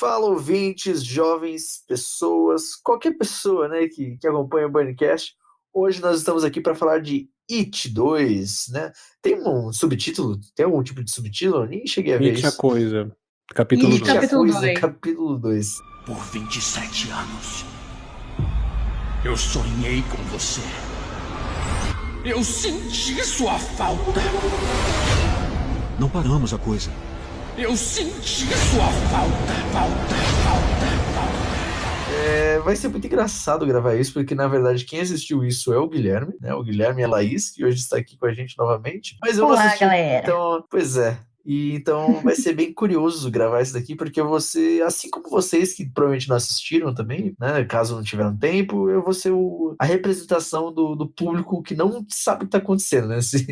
Fala, ouvintes, jovens, pessoas, qualquer pessoa, né, que acompanha o Burncast. Hoje nós estamos aqui para falar de It 2, né? Tem um subtítulo? Tem algum tipo de subtítulo? Eu nem cheguei a ver It a isso. Coisa, capítulo It, a 2. Capítulo Coisa, 2. capítulo 2. Por 27 anos, eu sonhei com você. Eu senti sua falta. Não paramos a coisa. Eu senti sua falta. Vai ser muito engraçado gravar isso, porque na verdade quem assistiu isso é o Guilherme, né? O Guilherme e a Laís, que hoje está aqui com a gente novamente. Mas eu não Olá, assisti, galera. então, pois é. E então vai ser bem curioso gravar isso daqui, porque você, assim como vocês que provavelmente não assistiram também, né? Caso não tiveram tempo, eu vou ser a representação do público que não sabe o que está acontecendo nesse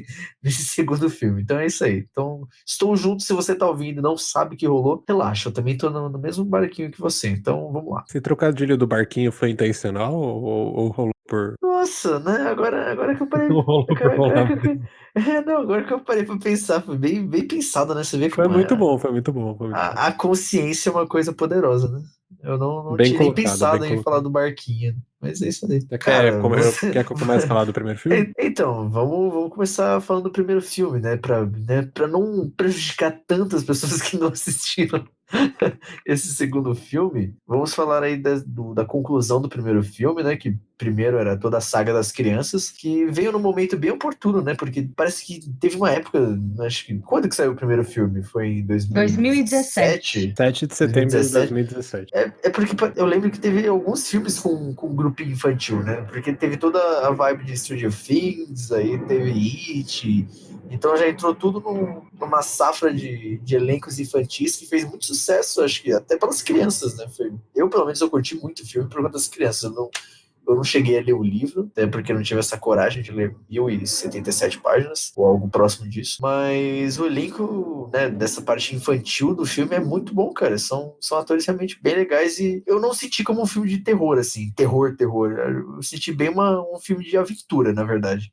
segundo filme. Então é isso aí. Então, estou junto. Se você está ouvindo e não sabe o que rolou, relaxa, eu também estou no mesmo barquinho que você. Então vamos lá. Esse trocadilho do barquinho foi intencional ou rolou por. Nossa, né? Agora que eu parei. Não rolou por Agora rolar que mesmo? não, agora que eu parei pra pensar, foi bem pensado, né? Você vê Foi como muito bom, foi muito bom. a consciência é uma coisa poderosa, né? Eu não Bem tinha nem colocado, bem pensado em falar colocado. do barquinho, mas é isso aí. Você Cara, você. quer que eu comece a falar do primeiro filme? Então, vamos começar falando do primeiro filme, né? Pra não prejudicar tantas pessoas que não assistiram esse segundo filme. Vamos falar aí da conclusão do primeiro filme, né? Que primeiro era toda a saga das crianças, que veio num momento bem oportuno, né? Porque parece que teve uma época, acho que. Quando que saiu o primeiro filme? Foi em 2017. 2017? 7 de setembro de 2017? 2017. É porque eu lembro que teve alguns filmes com grupinho infantil, né? Porque teve toda a vibe de Stranger Things, aí teve It. Então já entrou tudo numa safra de elencos infantis que fez muito sucesso, acho que até pelas crianças, né? Eu, pelo menos, eu curti muito o filme por conta das crianças. Eu não cheguei a ler o livro, até porque eu não tive essa coragem de ler 1077 páginas, ou algo próximo disso. Mas o elenco, né, dessa parte infantil do filme é muito bom, cara. São atores realmente bem legais e eu não senti como um filme de terror, assim. Terror. Eu senti bem um filme de aventura, na verdade.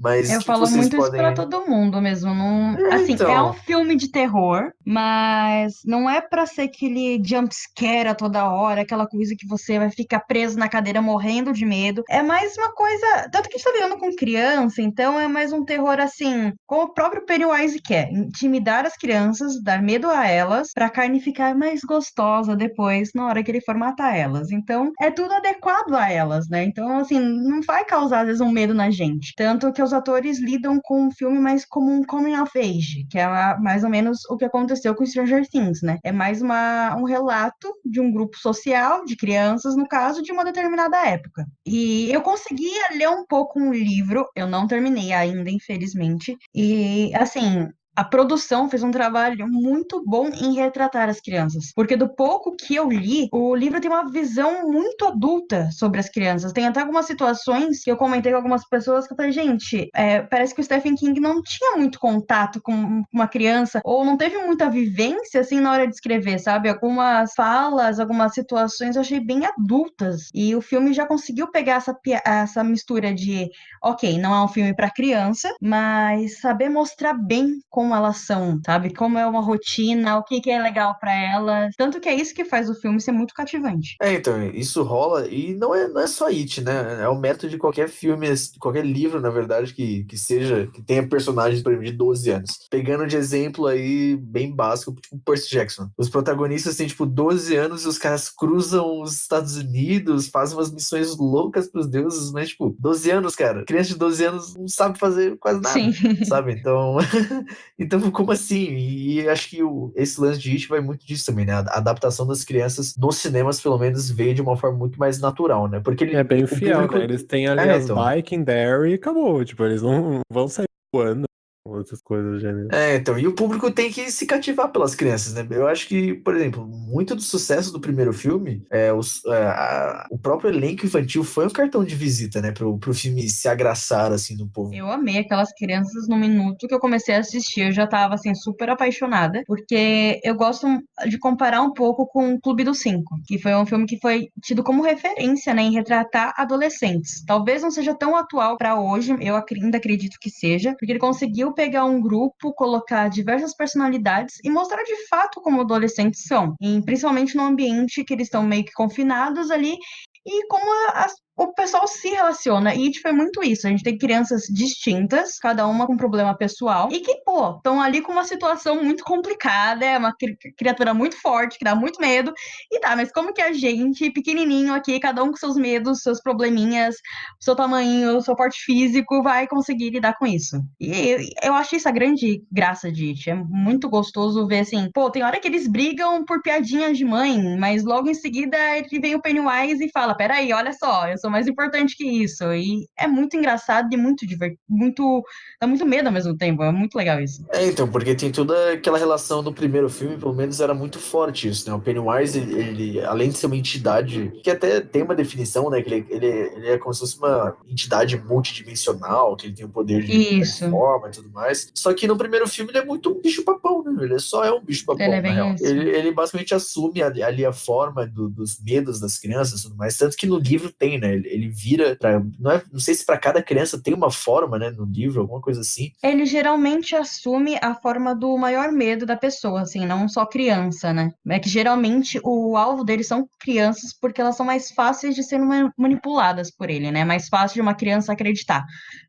Mas o Eu que que falo vocês muito isso pra podem. todo mundo mesmo. Não, assim, é um Então. filme de terror, mas não é pra ser aquele jump scare a toda hora, aquela coisa que você vai ficar preso na cadeira morrendo de medo. É mais uma coisa. Tanto que a gente tá lidando com criança, então é mais um terror assim, como o próprio Pennywise quer: intimidar as crianças, dar medo a elas, pra carne ficar mais gostosa depois, na hora que ele for matar elas. Então, é tudo adequado a elas, né? Então, assim, não vai causar, às vezes, um medo na gente. Tanto que os atores lidam com o filme mais como um coming of age, que é mais ou menos o que aconteceu com Stranger Things, né? É mais um relato de um grupo social, de crianças, no caso, de uma determinada época. E eu conseguia ler um pouco um livro, eu não terminei ainda, infelizmente. E, assim, a produção fez um trabalho muito bom em retratar as crianças, porque do pouco que eu li, o livro tem uma visão muito adulta sobre as crianças. Tem até algumas situações que eu comentei com algumas pessoas que eu falei, gente, parece que o Stephen King não tinha muito contato com uma criança, ou não teve muita vivência, assim, na hora de escrever, sabe? Algumas falas, algumas situações eu achei bem adultas, e o filme já conseguiu pegar essa mistura de, ok, não é um filme para criança, mas saber mostrar bem como elas são, sabe? Como é uma rotina, o que que é legal para elas. Tanto que é isso que faz o filme ser muito cativante. Então, isso rola, e não é só It, né? É o método de qualquer filme, qualquer livro, na verdade, que tenha personagens, por exemplo, de 12 anos. Pegando de exemplo aí, bem básico, tipo Percy Jackson. Os protagonistas têm, tipo, 12 anos e os caras cruzam os Estados Unidos, fazem umas missões loucas pros deuses, mas, tipo, 12 anos, cara. Criança de 12 anos não sabe fazer quase Sim. nada, sabe? Então, então como assim? E acho que esse lance de It vai muito disso também, né? A adaptação das crianças nos cinemas, pelo menos, veio de uma forma muito mais natural, né? Porque É bem o fiel, público. né? Eles têm ali as Então. bike in there e acabou. Tipo, eles não vão sair voando, outras coisas do gênero. Então, e o público tem que se cativar pelas crianças, né? Eu acho que, por exemplo, muito do sucesso do primeiro filme, o próprio elenco infantil foi um cartão de visita, né? Pro filme se agraçar, assim, no povo. Eu amei aquelas crianças no minuto que eu comecei a assistir. Eu já tava, assim, super apaixonada, porque eu gosto de comparar um pouco com o Clube dos Cinco, que foi um filme que foi tido como referência, né, em retratar adolescentes. Talvez não seja tão atual pra hoje, eu ainda acredito que seja, porque ele conseguiu pegar um grupo, colocar diversas personalidades e mostrar de fato como adolescentes são, e principalmente no ambiente que eles estão meio que confinados ali, e como o pessoal se relaciona. E foi muito isso. A gente tem crianças distintas, cada uma com um problema pessoal, e que, pô, estão ali com uma situação muito complicada, é uma criatura muito forte, que dá muito medo. E tá, mas como que a gente, pequenininho aqui, cada um com seus medos, seus probleminhas, seu tamanho, seu porte físico, vai conseguir lidar com isso? E eu acho isso a grande graça de It. É muito gostoso ver assim, pô, tem hora que eles brigam por piadinhas de mãe, mas logo em seguida ele vem o Pennywise e fala: peraí, olha só, eu sou mais importante que isso. E é muito engraçado e muito divertido, dá muito medo ao mesmo tempo. É muito legal isso. Então, porque tem toda aquela relação do primeiro filme, pelo menos era muito forte isso, né? O Pennywise, ele, além de ser uma entidade, que até tem uma definição, né? Que ele é como se fosse uma entidade multidimensional, que ele tem o poder de mudar de Isso. forma e tudo mais. Só que no primeiro filme ele é muito um bicho-papão, né? Ele só é um Ele bicho-papão, é na real. bem isso. Ele basicamente assume ali a forma dos medos das crianças e tudo mais. Tanto que no livro tem, né? Ele vira pra... Não sei se pra cada criança tem uma forma, né? No livro, alguma coisa assim. Ele geralmente assume a forma do maior medo da pessoa, assim, não só criança, né? É que geralmente o alvo deles são crianças porque elas são mais fáceis de serem manipuladas por ele, né? Mais fácil de uma criança acreditar.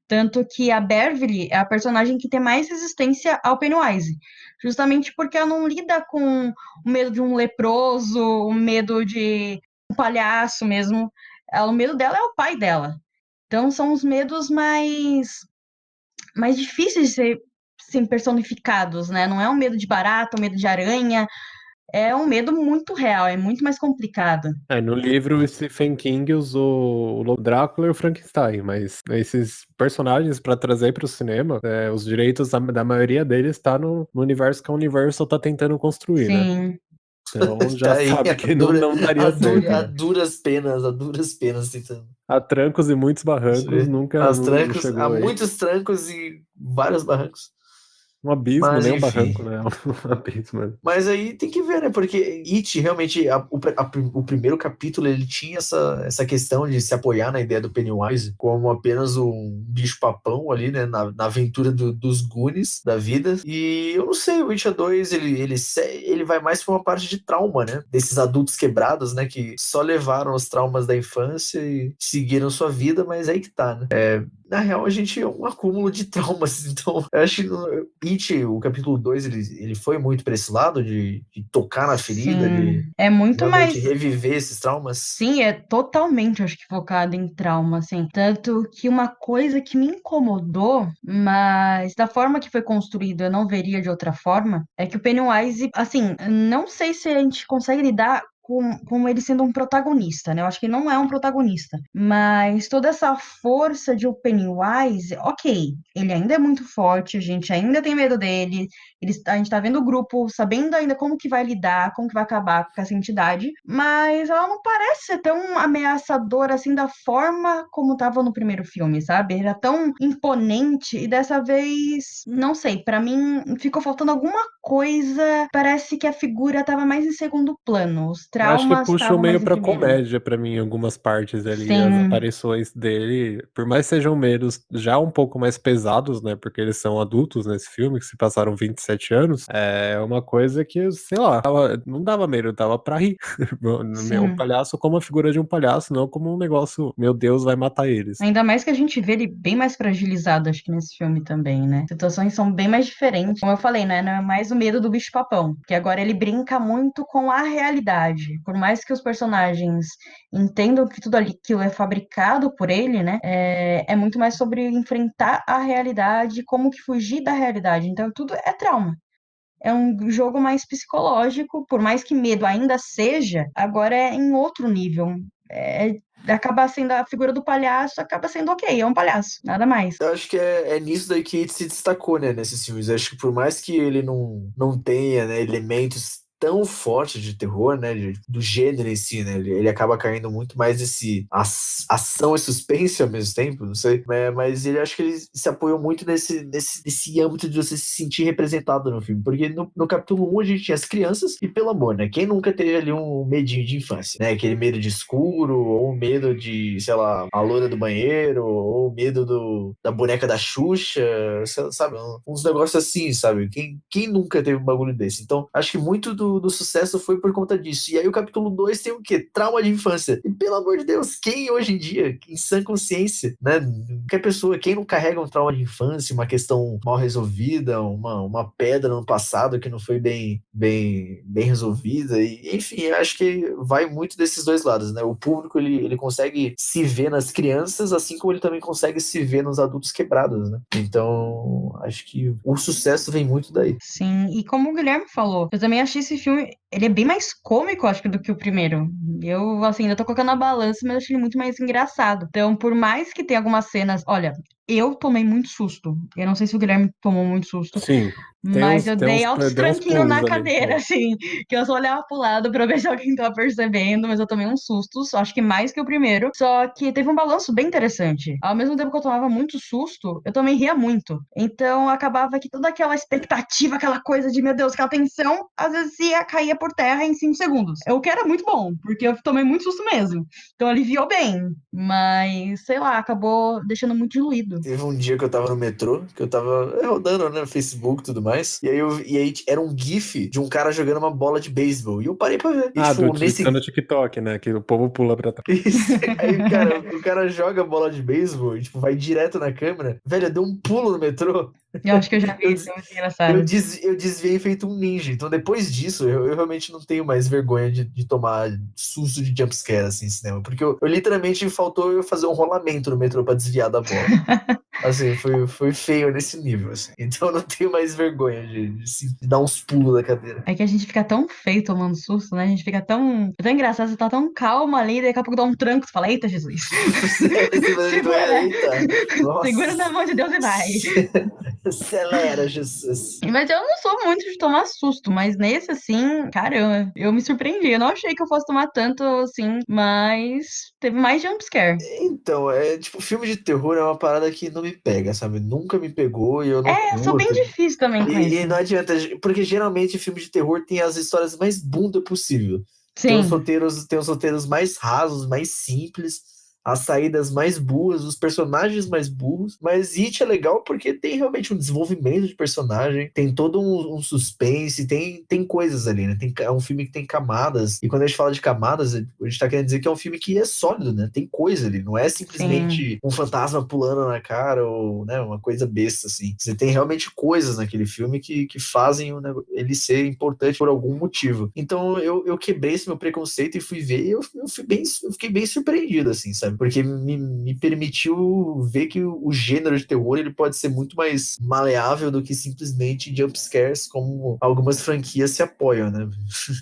Tanto que a Beverly é a personagem que tem mais resistência ao Pennywise, justamente porque ela não lida com o medo de um leproso, o medo de um palhaço mesmo. O medo dela é o pai dela. Então são os medos mais difíceis de serem personificados, né? Não é um medo de barata, um medo de aranha, é um medo muito real, é muito mais complicado. No livro, o Stephen King usou o Drácula e o Frankenstein, mas esses personagens, pra trazer para o cinema, os direitos da maioria deles tá no universo que a Universal tá tentando construir, né? Sim, Então Tá já aí, sabe que não daria certo, a né? duras penas tentando. A trancos e muitos barrancos nunca As não trancos, há chegou aí. muitos trancos e vários barrancos. Um abismo, Mas nem um enfim. barranco, né? Um abismo. Né? Mas aí tem que ver, né? Porque It, realmente, o primeiro capítulo, ele tinha essa questão de se apoiar na ideia do Pennywise como apenas um bicho-papão ali, né? Na aventura dos Goonies da vida. E eu não sei, o It 2, ele vai mais pra uma parte de trauma, né? Desses adultos quebrados, né? Que só levaram os traumas da infância e seguiram sua vida, mas aí que tá, né? Na real, a gente é um acúmulo de traumas. Então, eu acho que It, o capítulo 2 ele foi muito pra esse lado de tocar na ferida, de sim. É muito realmente mais. reviver esses traumas. Sim, é totalmente, acho que, focado em trauma, assim. Tanto que uma coisa que me incomodou, mas da forma que foi construído eu não veria de outra forma, é que o Pennywise, assim, não sei se a gente consegue lidar com ele sendo um protagonista, né? Eu acho que não é um protagonista. Mas toda essa força de o Pennywise, ok, ele ainda é muito forte, a gente ainda tem medo dele, a gente tá vendo o grupo, sabendo ainda como que vai lidar, como que vai acabar com essa entidade, mas ela não parece ser tão ameaçadora assim da forma como tava no primeiro filme, sabe? Era tão imponente e dessa vez, não sei, pra mim ficou faltando alguma coisa, parece que a figura tava mais em segundo plano, os Eu acho que traumas puxou estavam meio mais em pra primeiro. comédia pra mim, em algumas partes ali, as Sim, aparições dele, por mais que sejam medos já um pouco mais pesados, né, porque eles são adultos nesse filme, que se passaram 27 anos, é uma coisa que, sei lá, não dava medo, dava pra rir. O sim. palhaço como a figura de um palhaço, não como um negócio, meu Deus, vai matar eles. Ainda mais que a gente vê ele bem mais fragilizado, acho que nesse filme também, né? Situações são bem mais diferentes. Como eu falei, né? Não é mais o medo do bicho-papão, que agora ele brinca muito com a realidade. Por mais que os personagens entendam que tudo aquilo é fabricado por ele, né? É muito mais sobre enfrentar a realidade, como que fugir da realidade. Então, tudo é trauma. É um jogo mais psicológico, por mais que medo ainda seja, agora é em outro nível. Acaba sendo a figura do palhaço, acaba sendo ok, é um palhaço, nada mais. Eu acho que é nisso daí que It se destacou, né, nesses filmes. Eu acho que por mais que ele não tenha, né, elementos tão forte de terror, né? Do gênero em si, né? Ele acaba caindo muito mais nesse ação e suspense ao mesmo tempo, não sei. Mas ele acho que ele se apoiou muito nesse âmbito de você se sentir representado no filme. Porque no capítulo 1 a gente tinha as crianças, e pelo amor, né? Quem nunca teve ali um medinho de infância, né? Aquele medo de escuro, ou medo de, sei lá, a loira do banheiro, ou medo da boneca da Xuxa, sabe? Uns negócios assim, sabe? Quem nunca teve um bagulho desse? Então, acho que muito do sucesso foi por conta disso. E aí o capítulo 2 tem o quê? Trauma de infância. E pelo amor de Deus, quem hoje em dia, em sã consciência, né? Qualquer pessoa, quem não carrega um trauma de infância, uma questão mal resolvida, uma pedra no passado que não foi bem resolvida, e, enfim, eu acho que vai muito desses dois lados, né? O público, ele consegue se ver nas crianças, assim como ele também consegue se ver nos adultos quebrados, né? Então, acho que o sucesso vem muito daí. Sim, e como o Guilherme falou, eu também achei esse filme, ele é bem mais cômico, acho que, do que o primeiro. Eu, assim, ainda tô colocando na balança, mas eu achei ele muito mais engraçado. Então, por mais que tenha algumas cenas, olha, eu tomei muito susto. Eu não sei se o Guilherme tomou muito susto, Sim, mas eu dei altos deu uns tranquinhos na pulos ali. cadeira, assim, que eu só olhava pro lado pra ver se alguém tava percebendo, mas eu tomei uns sustos, acho que mais que o primeiro, só que teve um balanço bem interessante. Ao mesmo tempo que eu tomava muito susto, eu também ria muito. Então, acabava que toda aquela expectativa, aquela coisa de, meu Deus, aquela tensão, às vezes caía por terra em 5 segundos. O que era muito bom, porque eu tomei muito susto mesmo. Então, aliviou bem, mas, sei lá, acabou deixando muito diluído. Teve um dia que eu tava no metrô, que eu tava rodando, né, no Facebook e tudo mais, e aí era um gif de um cara jogando uma bola de beisebol, e eu parei pra ver. E, Ah, tipo, nesse... tá no TikTok, né? Que o povo pula pra trás. Isso. Aí, cara, o cara joga a bola de beisebol e, tipo, vai direto na câmera. Velho, eu dei um pulo no metrô. Eu acho que eu já vi Eu, isso, é muito engraçado. eu desviei feito um ninja. Então, depois disso, eu realmente não tenho mais vergonha de tomar susto de jumpscare, assim, em cinema. Porque eu literalmente faltou eu fazer um rolamento no metrô pra desviar da bola. Assim, foi feio nesse nível, assim. Então, eu não tenho mais vergonha de dar uns pulos da cadeira. É que a gente fica tão feio tomando susto, né? A gente fica tão engraçado, você tá tão calma ali, daqui a pouco dá um tranco, você fala, eita, Jesus. Segura, Eita, segura na nossa. mão de Deus e vai. Acelera, Jesus. Mas eu não sou muito de tomar susto, mas nesse, assim, caramba, eu me surpreendi. Eu não achei que eu fosse tomar tanto, assim, mas teve mais jumpscare. Então, tipo, filme de terror é uma parada que não me pega, sabe? Nunca me pegou e eu não É, eu sou bem curto. difícil também com E isso. não adianta, porque geralmente filme de terror tem as histórias mais bunda possível. Sim, Tem os roteiros mais rasos, mais simples, as saídas mais burras, os personagens mais burros. Mas It é legal porque tem realmente um desenvolvimento de personagem, tem todo um suspense, tem coisas ali, né? É um filme que tem camadas. E quando a gente fala de camadas, a gente tá querendo dizer que é um filme que é sólido, né? Tem coisa ali, não é sim. simplesmente um fantasma pulando na cara ou, né, uma coisa besta, assim. Você tem realmente coisas naquele filme que fazem ele ser importante por algum motivo. Então eu quebrei esse meu preconceito e fui ver, e eu fiquei bem surpreendido, assim, sabe? Porque me permitiu ver que o gênero de terror ele pode ser muito mais maleável do que simplesmente jumpscares, como algumas franquias se apoiam, né?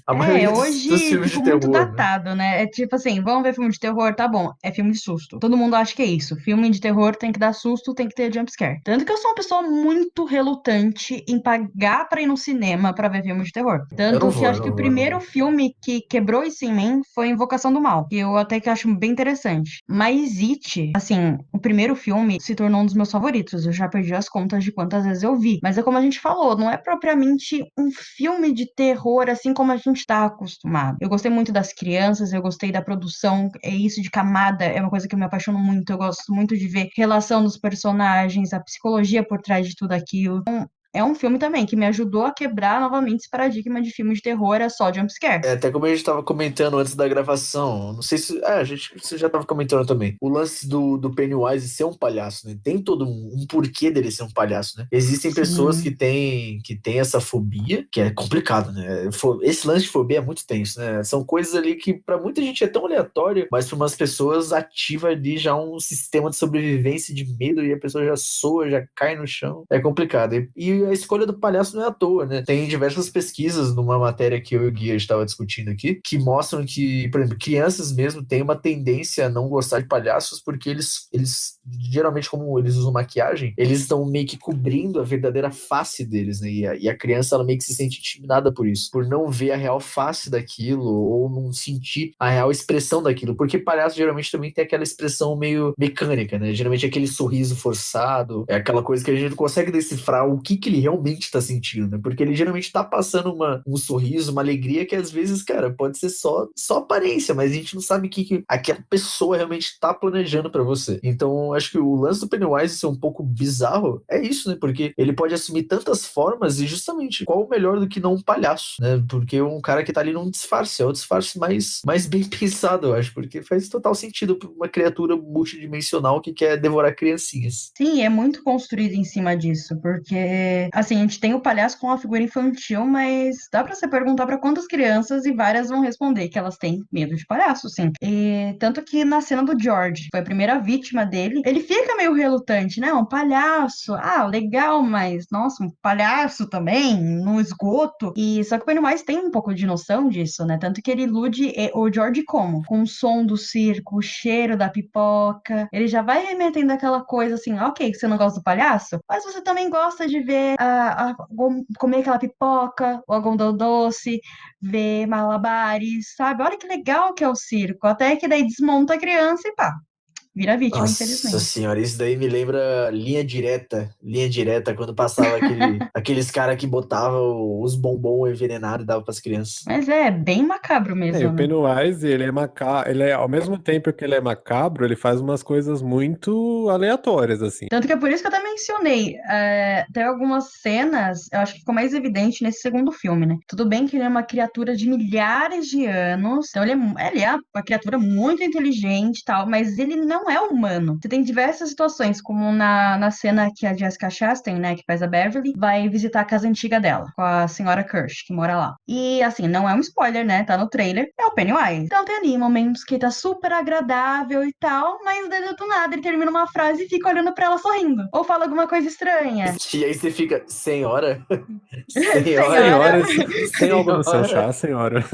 A maioria dos Hoje filmes de ficou muito terror, né? datado, né? É tipo assim, vamos ver filme de terror? Tá bom, é filme de susto. Todo mundo acha que é isso. Filme de terror tem que dar susto, tem que ter jumpscare. Tanto que eu sou uma pessoa muito relutante em pagar pra ir no cinema pra ver filme de terror. Eu não Tanto que eu vou, eu acho que não o vou, eu não primeiro vou. filme que quebrou isso em mim foi Invocação do Mal, que eu até que acho bem interessante. Mas It, assim, o primeiro filme se tornou um dos meus favoritos. Eu já perdi as contas de quantas vezes eu vi. Mas é como a gente falou, não é propriamente um filme de terror assim como a gente tá acostumado. Eu gostei muito das crianças, eu gostei da produção, é isso de camada, é uma coisa que eu me apaixono muito. Eu gosto muito de ver relação dos personagens, a psicologia por trás de tudo aquilo. É um filme também que me ajudou a quebrar novamente esse paradigma de filme de terror é só jumpscare. Até como a gente estava comentando antes da gravação, não sei se. Você já estava comentando também. O lance do Pennywise ser um palhaço, né? Tem todo um porquê dele ser um palhaço, né? Existem pessoas Sim. que têm essa fobia, que é complicado, né? Esse lance de fobia é muito tenso, né? São coisas ali que para muita gente é tão aleatório, mas para umas pessoas ativa ali já um sistema de sobrevivência de medo e a pessoa já soa, já cai no chão. É complicado. E que a escolha do palhaço não é à toa, né? Tem diversas pesquisas numa matéria que eu e o Guia estava discutindo aqui, que mostram que, por exemplo, crianças mesmo têm uma tendência a não gostar de palhaços porque eles geralmente, como eles usam maquiagem, eles estão meio que cobrindo a verdadeira face deles, né? E a criança, ela meio que se sente intimidada por isso, por não ver a real face daquilo ou não sentir a real expressão daquilo, porque palhaço geralmente também tem aquela expressão meio mecânica, né? Geralmente é aquele sorriso forçado, é aquela coisa que a gente não consegue decifrar o que ele realmente tá sentindo, né? Porque ele geralmente tá passando um sorriso, uma alegria que às vezes, cara, pode ser só aparência, mas a gente não sabe o que aquela pessoa realmente tá planejando pra você. Então, acho que o lance do Pennywise ser um pouco bizarro é isso, né? Porque ele pode assumir tantas formas e justamente qual o melhor do que não um palhaço, né? Porque um cara que tá ali num disfarce, é o disfarce mais bem pensado, eu acho, porque faz total sentido pra uma criatura multidimensional que quer devorar criancinhas. Sim, é muito construído em cima disso, porque, assim, a gente tem o palhaço com a figura infantil, mas dá pra você perguntar pra quantas crianças e várias vão responder que elas têm medo de palhaço, sim. E tanto que na cena do George, foi a primeira vítima dele, ele fica meio relutante, né? Um palhaço, legal, mas, nossa, um palhaço também, no esgoto. E só que o Pennywise tem um pouco de noção disso, né? Tanto que ele ilude o George como? Com o som do circo, o cheiro da pipoca, ele já vai remetendo aquela coisa assim, ok, você não gosta do palhaço, mas você também gosta de ver comer aquela pipoca, o algodão doce, ver malabares, sabe? Olha que legal que é o circo. Até que daí desmonta a criança e pá, vira vítima, Nossa infelizmente. senhora, isso daí me lembra Linha Direta, quando passava aqueles caras que botavam os bombons envenenados e davam pras crianças. Mas é bem macabro E mesmo, o né? Pennywise, ele é ele é, ao mesmo tempo que ele é macabro, ele faz umas coisas muito aleatórias, assim. Tanto que é por isso que eu até mencionei. Tem algumas cenas, eu acho que ficou mais evidente nesse segundo filme, né? Tudo bem que ele é uma criatura de milhares de anos, então ele é uma criatura muito inteligente e tal, mas ele não é humano. Você tem diversas situações, como na cena que a Jessica Chastain, né, que faz a Beverly, vai visitar a casa antiga dela, com a senhora Kirsch, que mora lá. E, assim, não é um spoiler, né? Tá no trailer, é o Pennywise. Então tem ali momentos que tá super agradável e tal, mas daí do nada ele termina uma frase e fica olhando pra ela sorrindo. Ou fala alguma coisa estranha. E aí você fica, senhora? Senhora? Senhora. Senhora, tem algo no seu Senhora? chá, senhora?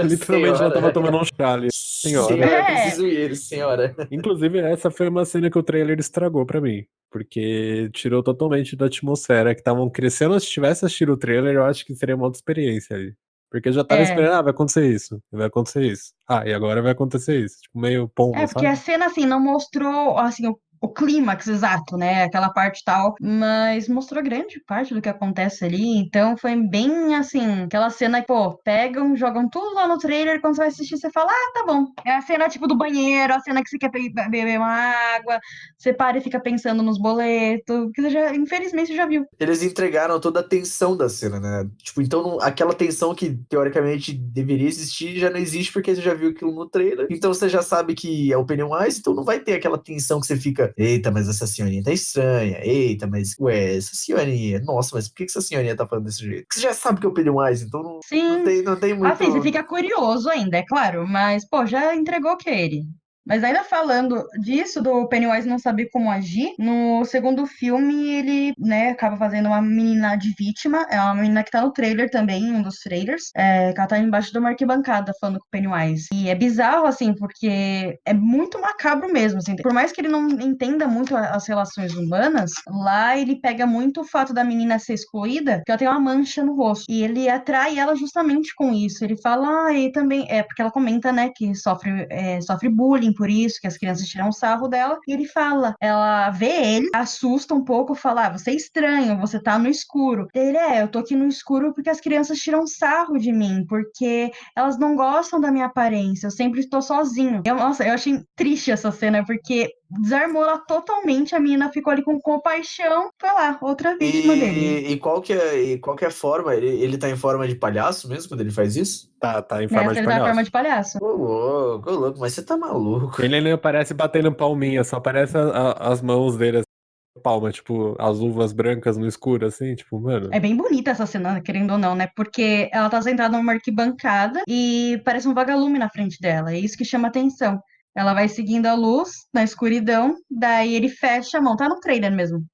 Literalmente ela tava Senhora? tomando um chá ali. Senhora. Senhora, É, preciso ir, senhora. Inclusive, essa foi uma cena que o trailer estragou pra mim. Porque tirou totalmente da atmosfera que estavam crescendo. Se tivesse assistido o trailer, eu acho que seria uma outra experiência ali. Porque eu já tava é. esperando, vai acontecer isso, vai acontecer isso. E agora vai acontecer isso. Tipo, meio pombo, Porque a sabe? cena, assim, não mostrou, assim, o clímax exato, né? Aquela parte tal, mas mostrou grande parte do que acontece ali. Então foi bem, assim, aquela cena que, pô, pegam, jogam tudo lá no trailer, quando você vai assistir, você fala, tá bom. É a cena, tipo, do banheiro, a cena que você quer beber uma água, você para e fica pensando nos boletos, que você já, infelizmente, você já viu. Eles entregaram toda a tensão da cena, né? Tipo, então aquela tensão que teoricamente deveria existir já não existe porque você já viu aquilo no trailer. Então você já sabe que é o Pennywise, então não vai ter aquela tensão que você fica, eita, mas essa senhorinha tá estranha. Eita, mas, ué, essa senhorinha, nossa, mas por que essa senhorinha tá falando desse jeito? Porque você já sabe que é o Pennywise, então Sim, não tem muito. assim, você fica curioso ainda, é claro, mas, pô, já entregou que é ele. Mas ainda falando disso, do Pennywise não saber como agir, no segundo filme ele, né, acaba fazendo uma menina de vítima, é uma menina que tá no trailer também, um dos trailers, que ela tá embaixo de uma arquibancada falando com o Pennywise. E é bizarro, assim, porque é muito macabro mesmo, assim, por mais que ele não entenda muito as relações humanas, lá ele pega muito o fato da menina ser excluída, que ela tem uma mancha no rosto, e ele atrai ela justamente com isso. Ele fala, e também, porque ela comenta, né, que sofre bullying por isso, que as crianças tiram sarro dela, e ele fala, ela vê ele, assusta um pouco, fala, você é estranho, você tá no escuro. Ele, eu tô aqui no escuro porque as crianças tiram sarro de mim, porque elas não gostam da minha aparência, eu sempre estou sozinho. Nossa, eu achei triste essa cena, porque desarmou ela totalmente, a menina ficou ali com compaixão, foi lá, outra vítima dele. E qual que é a forma? Ele tá em forma de palhaço mesmo quando ele faz isso? Tá em forma Nessa de ele tá na forma palhaço. de palhaço. Ô louco, mas você tá maluco. Ele nem aparece batendo palminha, só aparece as mãos dele assim, palma, tipo, as luvas brancas no escuro, assim, tipo, É mano. bem bonita essa cena, querendo ou não, né? Porque ela tá sentada numa arquibancada e parece um vagalume na frente dela. É isso que chama atenção. Ela vai seguindo a luz na escuridão, daí ele fecha a mão. Tá no trailer mesmo.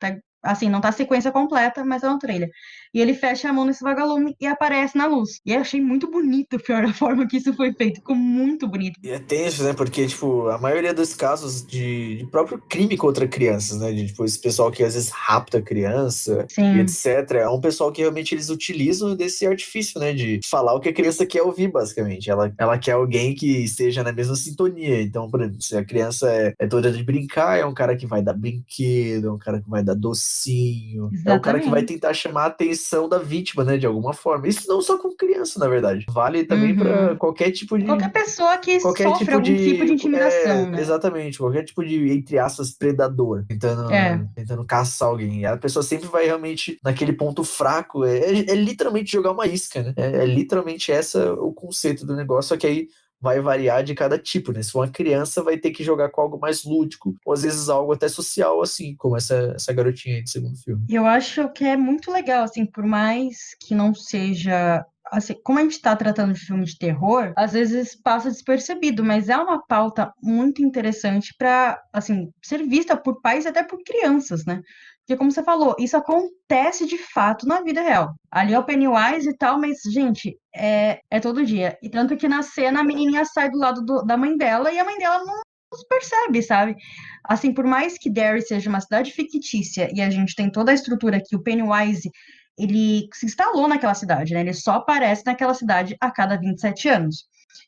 Assim, não tá a sequência completa, mas tá no trailer. E ele fecha a mão nesse vagalume e aparece na luz. E eu achei muito bonito, pior, a forma que isso foi feito. Ficou muito bonito. E é tenso, né? Porque, tipo, a maioria dos casos de próprio crime contra crianças, né? De, tipo, esse pessoal que às vezes rapta criança e Sim, etc. É um pessoal que realmente eles utilizam desse artifício, né? De falar o que a criança quer ouvir, basicamente. Ela quer alguém que esteja na mesma sintonia. Então, por exemplo, se a criança é toda de brincar, é um cara que vai dar brinquedo, é um cara que vai dar docinho, é um cara que vai exatamente. tentar chamar a atenção da vítima, né? De alguma forma. Isso não só com criança, na verdade. Vale também para Uhum. qualquer tipo de Qualquer pessoa que qualquer sofre tipo algum tipo de de. intimidação, né? Exatamente, qualquer tipo de, entre aspas, predador, É. tentando caçar alguém. E a pessoa sempre vai realmente naquele ponto fraco. É literalmente jogar uma isca, né? É literalmente essa o conceito do negócio, só que aí vai variar de cada tipo, né? Se for uma criança, vai ter que jogar com algo mais lúdico, ou às vezes algo até social, assim, como essa garotinha aí do segundo filme. E eu acho que é muito legal, assim, por mais que não seja. Assim, como a gente está tratando de filme de terror, às vezes passa despercebido, mas é uma pauta muito interessante para, assim, ser vista por pais e até por crianças, né? Porque, como você falou, isso acontece de fato na vida real. Ali é o Pennywise e tal, mas, gente, é todo dia. E tanto que na cena a menininha sai do lado da mãe dela e a mãe dela não se percebe, sabe? Assim, por mais que Derry seja uma cidade fictícia e a gente tem toda a estrutura que o Pennywise, ele se instalou naquela cidade, né? Ele só aparece naquela cidade a cada 27 anos.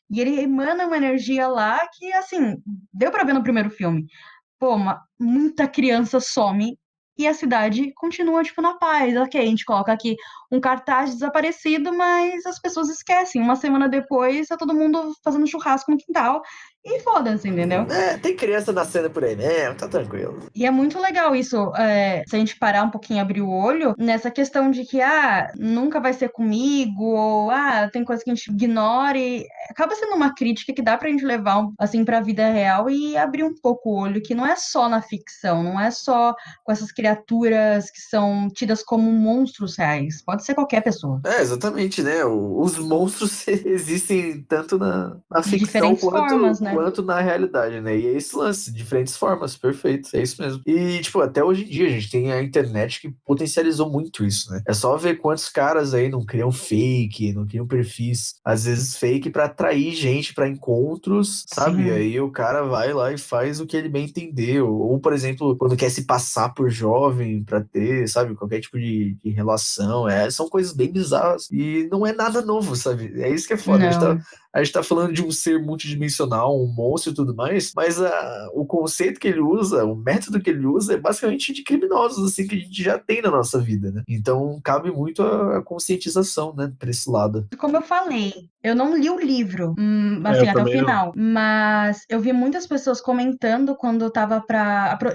E ele emana uma energia lá que, assim, deu pra ver no primeiro filme. Pô, muita criança some e a cidade continua, tipo, na paz. Ok, a gente coloca aqui um cartaz desaparecido, mas as pessoas esquecem. Uma semana depois, tá todo mundo fazendo churrasco no quintal e foda-se, entendeu? Tem criança nascendo por aí mesmo, tá tranquilo. E é muito legal isso, se a gente parar um pouquinho e abrir o olho, nessa questão de que, nunca vai ser comigo, ou, tem coisa que a gente ignora, e acaba sendo uma crítica que dá pra gente levar, assim, pra vida real e abrir um pouco o olho, que não é só na ficção, não é só com essas criaturas que são tidas como monstros reais, pode ser qualquer pessoa. Exatamente, né? Os monstros existem tanto na De ficção diferentes formas, né? quanto na realidade, né? E é esse lance, diferentes formas, perfeito, é isso mesmo. E, tipo, até hoje em dia a gente tem a internet que potencializou muito isso, né? É só ver quantos caras aí não criam fake, não criam perfis, às vezes fake pra atrair gente pra encontros, sabe? E Sim. aí o cara vai lá e faz o que ele bem entendeu. Ou, por exemplo, quando quer se passar por jovem pra ter, sabe, qualquer tipo de relação. São coisas bem bizarras e não é nada novo, sabe? É isso que é foda. Não. A gente tá falando de um ser multidimensional, um monstro e tudo mais, mas o conceito que ele usa, o método que ele usa é basicamente de criminosos, assim, que a gente já tem na nossa vida, né? Então cabe muito a conscientização, né, pra esse lado. Como eu falei, eu não li o livro, Eu assim, até o também não. final, mas eu vi muitas pessoas comentando quando tava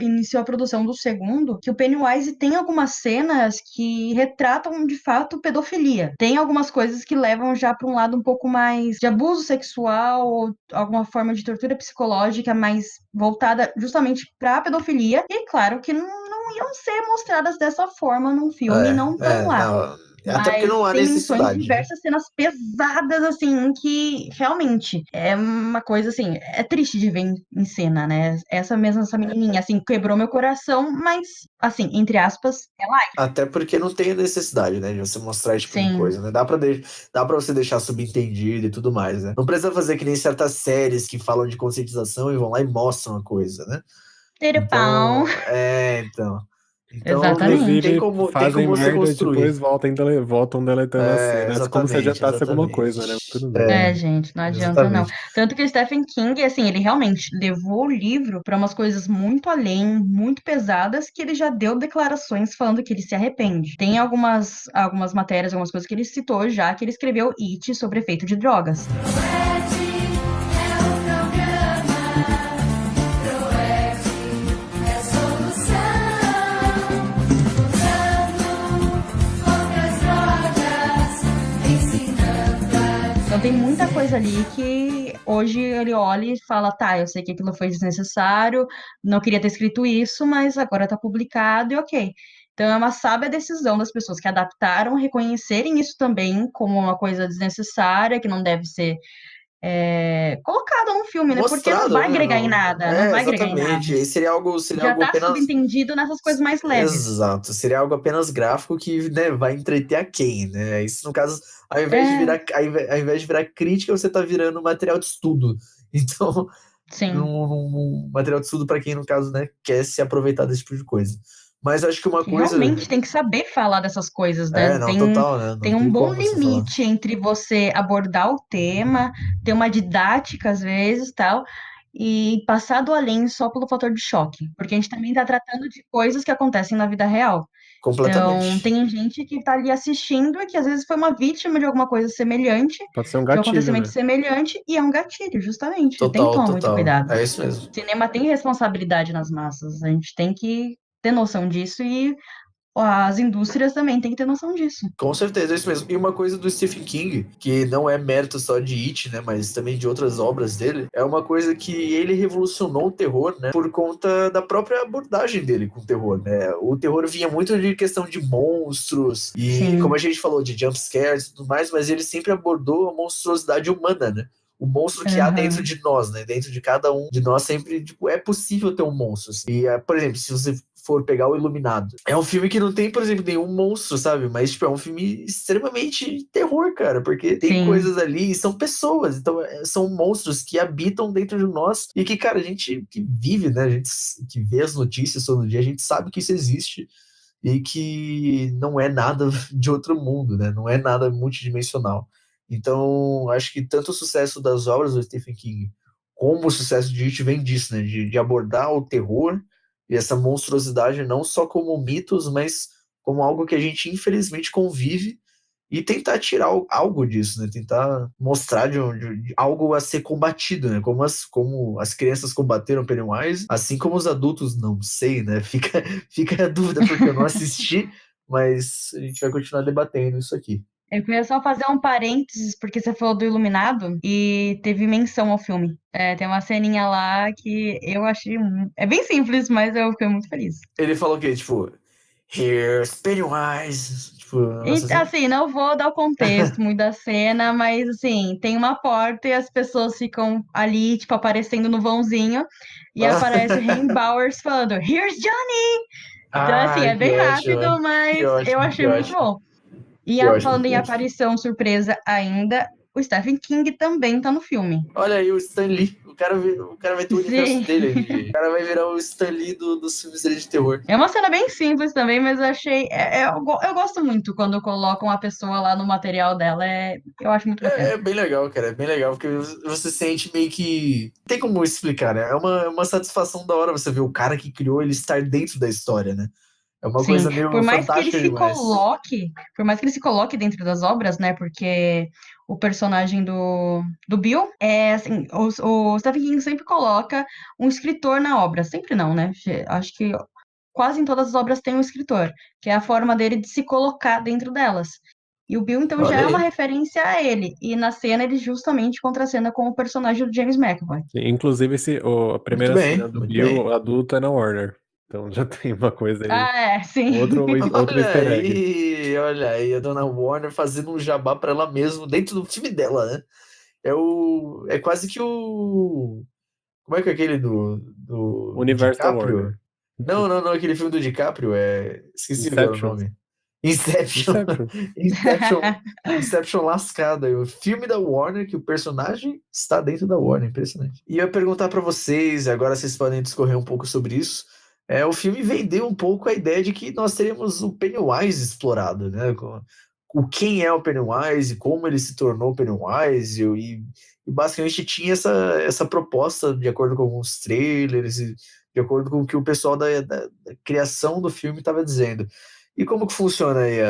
iniciou a produção do segundo, que o Pennywise tem algumas cenas que retratam de fato pedofilia. Tem algumas coisas que levam já para um lado um pouco mais de abuso sexual ou alguma forma de tortura psicológica mais voltada justamente para pedofilia. E claro que não iam ser mostradas dessa forma num filme, não estão lá. Não, até porque Mas não há tem menções de necessidade, né? diversas cenas pesadas, assim, que realmente é uma coisa, assim, é triste de ver em cena, né? Essa menininha, assim, quebrou meu coração, mas, assim, entre aspas, é light. Até porque não tem a necessidade, né, de você mostrar esse tipo de Sim. coisa, né? Dá pra você deixar subentendido e tudo mais, né? Não precisa fazer que nem certas séries que falam de conscientização e vão lá e mostram a coisa, né? Terepão. Então, então. Então Exatamente. Inclusive, tem fazem como você merda e construir. depois voltam deletando as cenas, como se Exatamente, adiantasse alguma exatamente. coisa, né? Tudo bem. É, gente, não adianta não. Exatamente. Tanto que o Stephen King, assim, ele realmente levou o livro para umas coisas muito além, muito pesadas, que ele já deu declarações falando que ele se arrepende. Tem algumas matérias, algumas coisas que ele citou já, que ele escreveu It sobre efeito de drogas. Então tem muita coisa ali que hoje ele olha e fala, tá, eu sei que aquilo foi desnecessário, não queria ter escrito isso, mas agora tá publicado e ok. Então é uma sábia decisão das pessoas que adaptaram, reconhecerem isso também como uma coisa desnecessária, que não deve ser colocado no filme, né? Porque não Mostrado, vai né? agregar em nada, não vai agregar em nada. Exatamente. Aí seria Já algo tá apenas. subentendido nessas coisas mais leves. Exato, seria algo apenas gráfico que, né, vai entreter a quem, né? Isso, no caso, É, ao invés de virar crítica, você tá virando material de estudo. Então, sim. um material de estudo para quem, no caso, né, quer se aproveitar desse tipo de coisa. Mas acho que uma Que coisa. realmente tem que saber falar dessas coisas, né? Não, total, né? Não Tem um tem bom como você falar. limite entre você abordar o tema, ter uma didática às vezes, tal, e passar do além só pelo fator de choque, porque a gente também está tratando de coisas que acontecem na vida real. Então, Completamente. tem gente que está ali assistindo e que às vezes foi uma vítima de alguma coisa semelhante, Pode ser um de um gatilho, acontecimento né? semelhante, e é um gatilho, justamente. Tem que Total, tomar muito total. cuidado. É isso mesmo. O cinema tem responsabilidade nas massas, a gente tem que ter noção disso e as indústrias também têm que ter noção disso. Com certeza, é isso mesmo. E uma coisa do Stephen King, que não é mérito só de It, né, mas também de outras obras dele, é uma coisa que ele revolucionou o terror, né, por conta da própria abordagem dele com o terror, né. O terror vinha muito de questão de monstros e, como a Sim. gente falou, de jump scares e tudo mais, mas ele sempre abordou a monstruosidade humana, né. O monstro que há dentro Aham. de nós, né? Dentro de cada um de nós sempre, tipo, é possível ter um monstro. Assim. E, por exemplo, se você for pegar o Iluminado. É um filme que não tem, por exemplo, nenhum monstro, sabe? Mas, tipo, é um filme extremamente terror, cara, porque tem Sim. coisas ali e são pessoas, então são monstros que habitam dentro de nós e que, cara, a gente que vive, né? A gente que vê as notícias todo dia, a gente sabe que isso existe e que não é nada de outro mundo, né? Não é nada multidimensional. Então, acho que tanto o sucesso das obras do Stephen King como o sucesso de It vem disso, né? De abordar o terror e essa monstruosidade não só como mitos, mas como algo que a gente infelizmente convive e tentar tirar algo disso, né? Tentar mostrar de algo a ser combatido, né? Como as crianças combateram Pennywise, assim como os adultos, não sei, né? Fica a dúvida porque eu não assisti, mas a gente vai continuar debatendo isso aqui. Eu queria só fazer um parênteses, porque você falou do Iluminado e teve menção ao filme. Tem uma ceninha lá que eu achei. É bem simples, mas eu fiquei muito feliz. Ele falou que, tipo, here's Pennywise, tipo, E, nossa, assim. assim, não vou dar o contexto muito da cena, mas assim, tem uma porta e as pessoas ficam ali, tipo, aparecendo no vãozinho, e aparece o Ray Bowers falando, Here's Johnny! Então, assim, Ah, é que bem ótimo, rápido, que mas eu ótimo, que achei muito ótimo, bom. E que ótimo, falando que em ótimo. aparição surpresa ainda, o Stephen King também tá no filme. Olha aí o Stan Lee. O cara vai ter o universo Sim. dele. O cara vai virar o Stan Lee dos filmes dele de terror. É uma cena bem simples também, mas eu achei. Eu gosto muito quando colocam a pessoa lá no material dela. Eu acho muito bacana. É bem legal, cara. É bem legal, porque você sente meio que. Não tem como explicar, né? É uma satisfação da hora você ver o cara que criou ele estar dentro da história, né? É uma Sim, coisa meio fantástica demais. por mais que ele se coloque dentro das obras, né? Porque o personagem do Bill é assim, o Stephen King sempre coloca um escritor na obra. Sempre não, né? Acho que quase em todas as obras tem um escritor, que é a forma dele de se colocar dentro delas. E o Bill, então, já Olha é uma aí. referência a ele. E na cena, ele justamente contracena com o personagem do James McAvoy. Inclusive, a Muito primeira cena bem, do muito Bill bem. adulto é na Warner. Então já tem uma coisa aí. Ah, sim. Outro easter egg. Olha aí, a dona Warner fazendo um jabá pra ela mesma dentro do filme dela, né? É quase que o. Como é que é aquele do Universo da DiCaprio? Warner. Não, aquele filme do DiCaprio esqueci agora o Inception. nome. Inception. Inception. Inception. Inception lascado. O filme da Warner que o personagem está dentro da Warner. Impressionante. E eu ia perguntar pra vocês, agora vocês podem discorrer um pouco sobre isso. O filme vendeu um pouco a ideia de que nós teríamos o Pennywise explorado, né? Quem é o Pennywise, como ele se tornou Pennywise, e basicamente tinha essa proposta, de acordo com alguns trailers, e de acordo com o que o pessoal da criação do filme estava dizendo. E como que funciona aí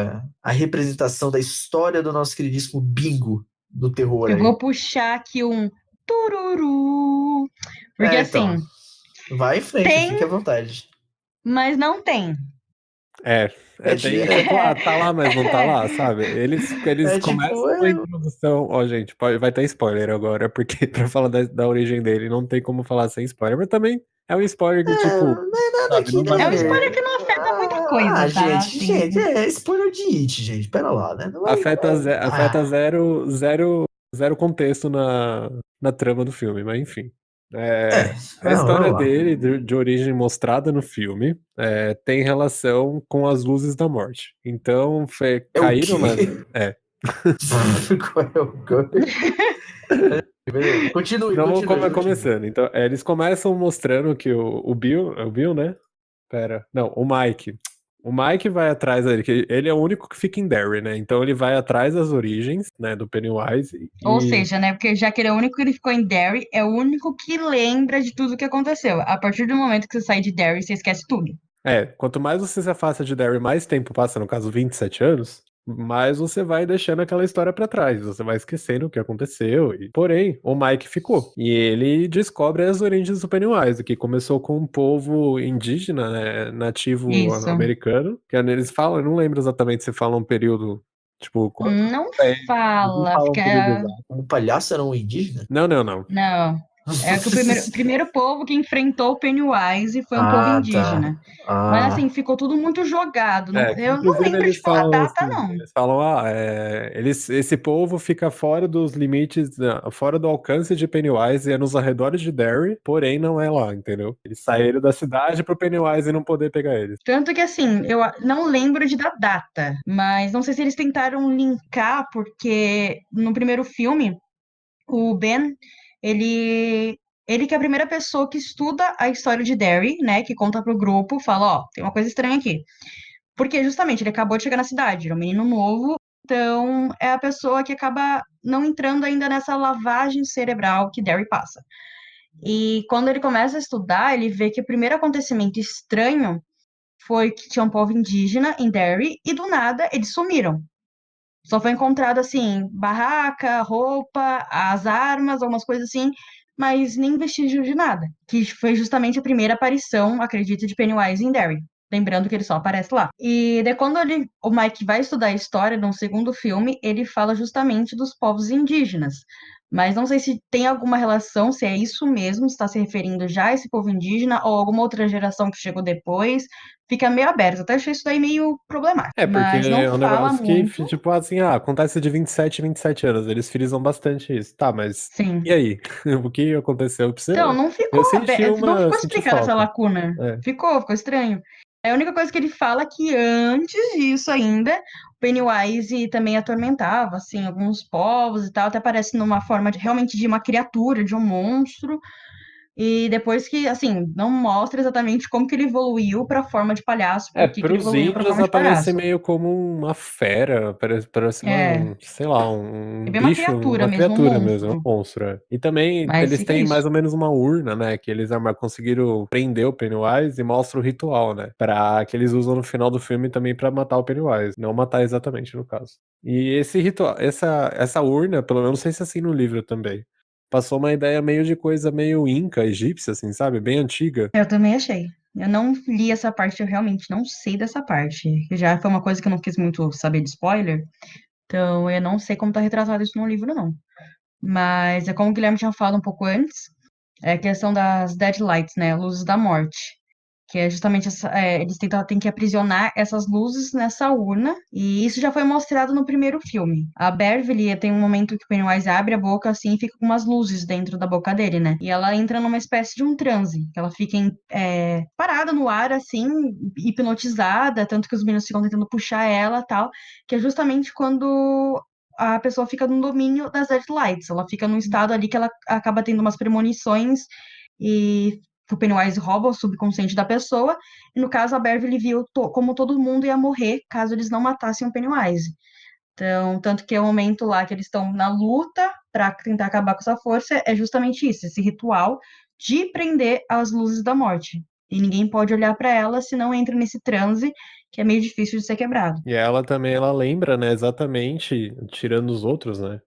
a representação da história do nosso queridíssimo Bingo do terror Eu aí? vou puxar aqui um tururu. Porque Então, assim, vai em frente, tem, fique à vontade. mas não tem. É bem tipo, tá lá, mas não tá lá, sabe? Eles É tipo, começam a introdução. Ó, gente, vai ter spoiler agora, porque pra falar da origem dele não tem como falar sem spoiler, mas também é um spoiler que, tipo, não é nada sabe, que, não vai É um fazer. spoiler que não afeta muita coisa, tá? gente, Assim, é spoiler de It, gente, pera lá, né? Não vai, Afeta ah, zero zero contexto na trama do filme, mas enfim. A vamos história lá. dele, de origem mostrada no filme, tem relação com as luzes da morte. Então, É o caíram na. quê? Qual é o Beleza. Continue, Então, vamos continue. começando. Então, eles começam mostrando que o Bill, é o Bill, né? Pera, não, o Mike. O Mike vai atrás dele, que ele é o único que fica em Derry, né? Então ele vai atrás das origens, né, do Pennywise Ou e seja, né? Porque já que ele é o único que ele ficou em Derry, é o único que lembra de tudo que aconteceu. A partir do momento que você sai de Derry, você esquece tudo. quanto mais você se afasta de Derry, mais tempo passa, no caso 27 anos, mais você vai deixando aquela história pra trás, você vai esquecendo o que aconteceu. Porém, o Mike ficou. E ele descobre as origens do Pennywise, que começou com um povo indígena, né, nativo Isso. americano, que eles falam, eu não lembro exatamente se falam um período, tipo, quanto Não eles não fala, falam um porque. período exato. Um palhaço era um indígena? Não, não, não. Não. É que o primeiro povo que enfrentou o Pennywise foi um povo Ah, tá. indígena. Mas Ah, assim, ficou tudo muito jogado. Que Eu não inclusive lembro de eles falar falam data, assim, não. eles falam, esse povo fica fora dos limites, fora do alcance de Pennywise e é nos arredores de Derry, porém não é lá, entendeu? Eles saíram da cidade pro Pennywise não poder pegar eles. Tanto que assim, eu não lembro de dar data, mas não sei se eles tentaram linkar, porque no primeiro filme, o Ben, ele que é a primeira pessoa que estuda a história de Derry, né, que conta pro grupo, fala, ó, tem uma coisa estranha aqui. Porque justamente ele acabou de chegar na cidade, ele é um menino novo, então é a pessoa que acaba não entrando ainda nessa lavagem cerebral que Derry passa. E quando ele começa a estudar, ele vê que o primeiro acontecimento estranho foi que tinha um povo indígena em Derry e do nada eles sumiram. Só foi encontrado assim, barraca, roupa, as armas, algumas coisas assim, mas nem vestígio de nada. Que foi justamente a primeira aparição, acredito, de Pennywise em Derry. Lembrando que ele só aparece lá. E daí, quando o Mike vai estudar a história no segundo filme, ele fala justamente dos povos indígenas. Mas não sei se tem alguma relação, se é isso mesmo, se está se referindo já a esse povo indígena ou alguma outra geração que chegou depois. Fica meio aberto. Até achei isso daí meio problemático. Porque Mas não é um fala negócio que, muito. tipo assim, acontece de 27 anos, eles frisam bastante isso. Tá, mas Sim. e aí? O que aconteceu? Então, não Eu ficou senti não ficou senti explicada essa falta. lacuna. É. Ficou estranho. É a única coisa que ele fala que antes disso ainda, o Pennywise também atormentava, assim, alguns povos e tal, até parece numa forma realmente de uma criatura, de um monstro. E depois que, assim, não mostra exatamente como que ele evoluiu para a forma de palhaço, por que que ele Pros evoluiu para a índios forma de aparece palhaço. meio como uma fera, parece É, sei lá, um é bem uma bicho, criatura uma mesmo, um criatura mesmo, um monstro. monstro. E também Mas eles fica têm mais isso. ou menos uma urna, né, que eles conseguiram prender o Pennywise e mostra o ritual, né, que eles usam no final do filme também pra matar o Pennywise, não matar exatamente no caso. E esse ritual, essa urna, pelo menos não sei se é assim no livro também, passou uma ideia meio de coisa meio inca, egípcia, assim, sabe, bem antiga. Eu também achei. Eu não li essa parte, eu realmente não sei dessa parte. Já foi uma coisa que eu não quis muito saber de spoiler, então eu não sei como tá retratado isso no livro, não. Mas é como o Guilherme tinha falado um pouco antes, é a questão das deadlights, né? Luzes da morte. Que é justamente eles têm que aprisionar essas luzes nessa urna, e isso já foi mostrado no primeiro filme. A Beverly tem um momento que o Pennywise abre a boca assim e fica com umas luzes dentro da boca dele, né? E ela entra numa espécie de um transe, que ela fica parada no ar, assim, hipnotizada, tanto que os meninos ficam tentando puxar ela tal, que é justamente quando a pessoa fica no domínio das deadlights. Ela fica num estado ali que ela acaba tendo umas premonições e que o Pennywise rouba o subconsciente da pessoa, e no caso a Beverly viu como todo mundo ia morrer caso eles não matassem o Pennywise. Então, tanto que é o momento lá que eles estão na luta para tentar acabar com essa força é justamente isso, esse ritual de prender as luzes da morte. E ninguém pode olhar para ela se não entra nesse transe que é meio difícil de ser quebrado. E ela também, ela lembra, né, exatamente, tirando os outros, né?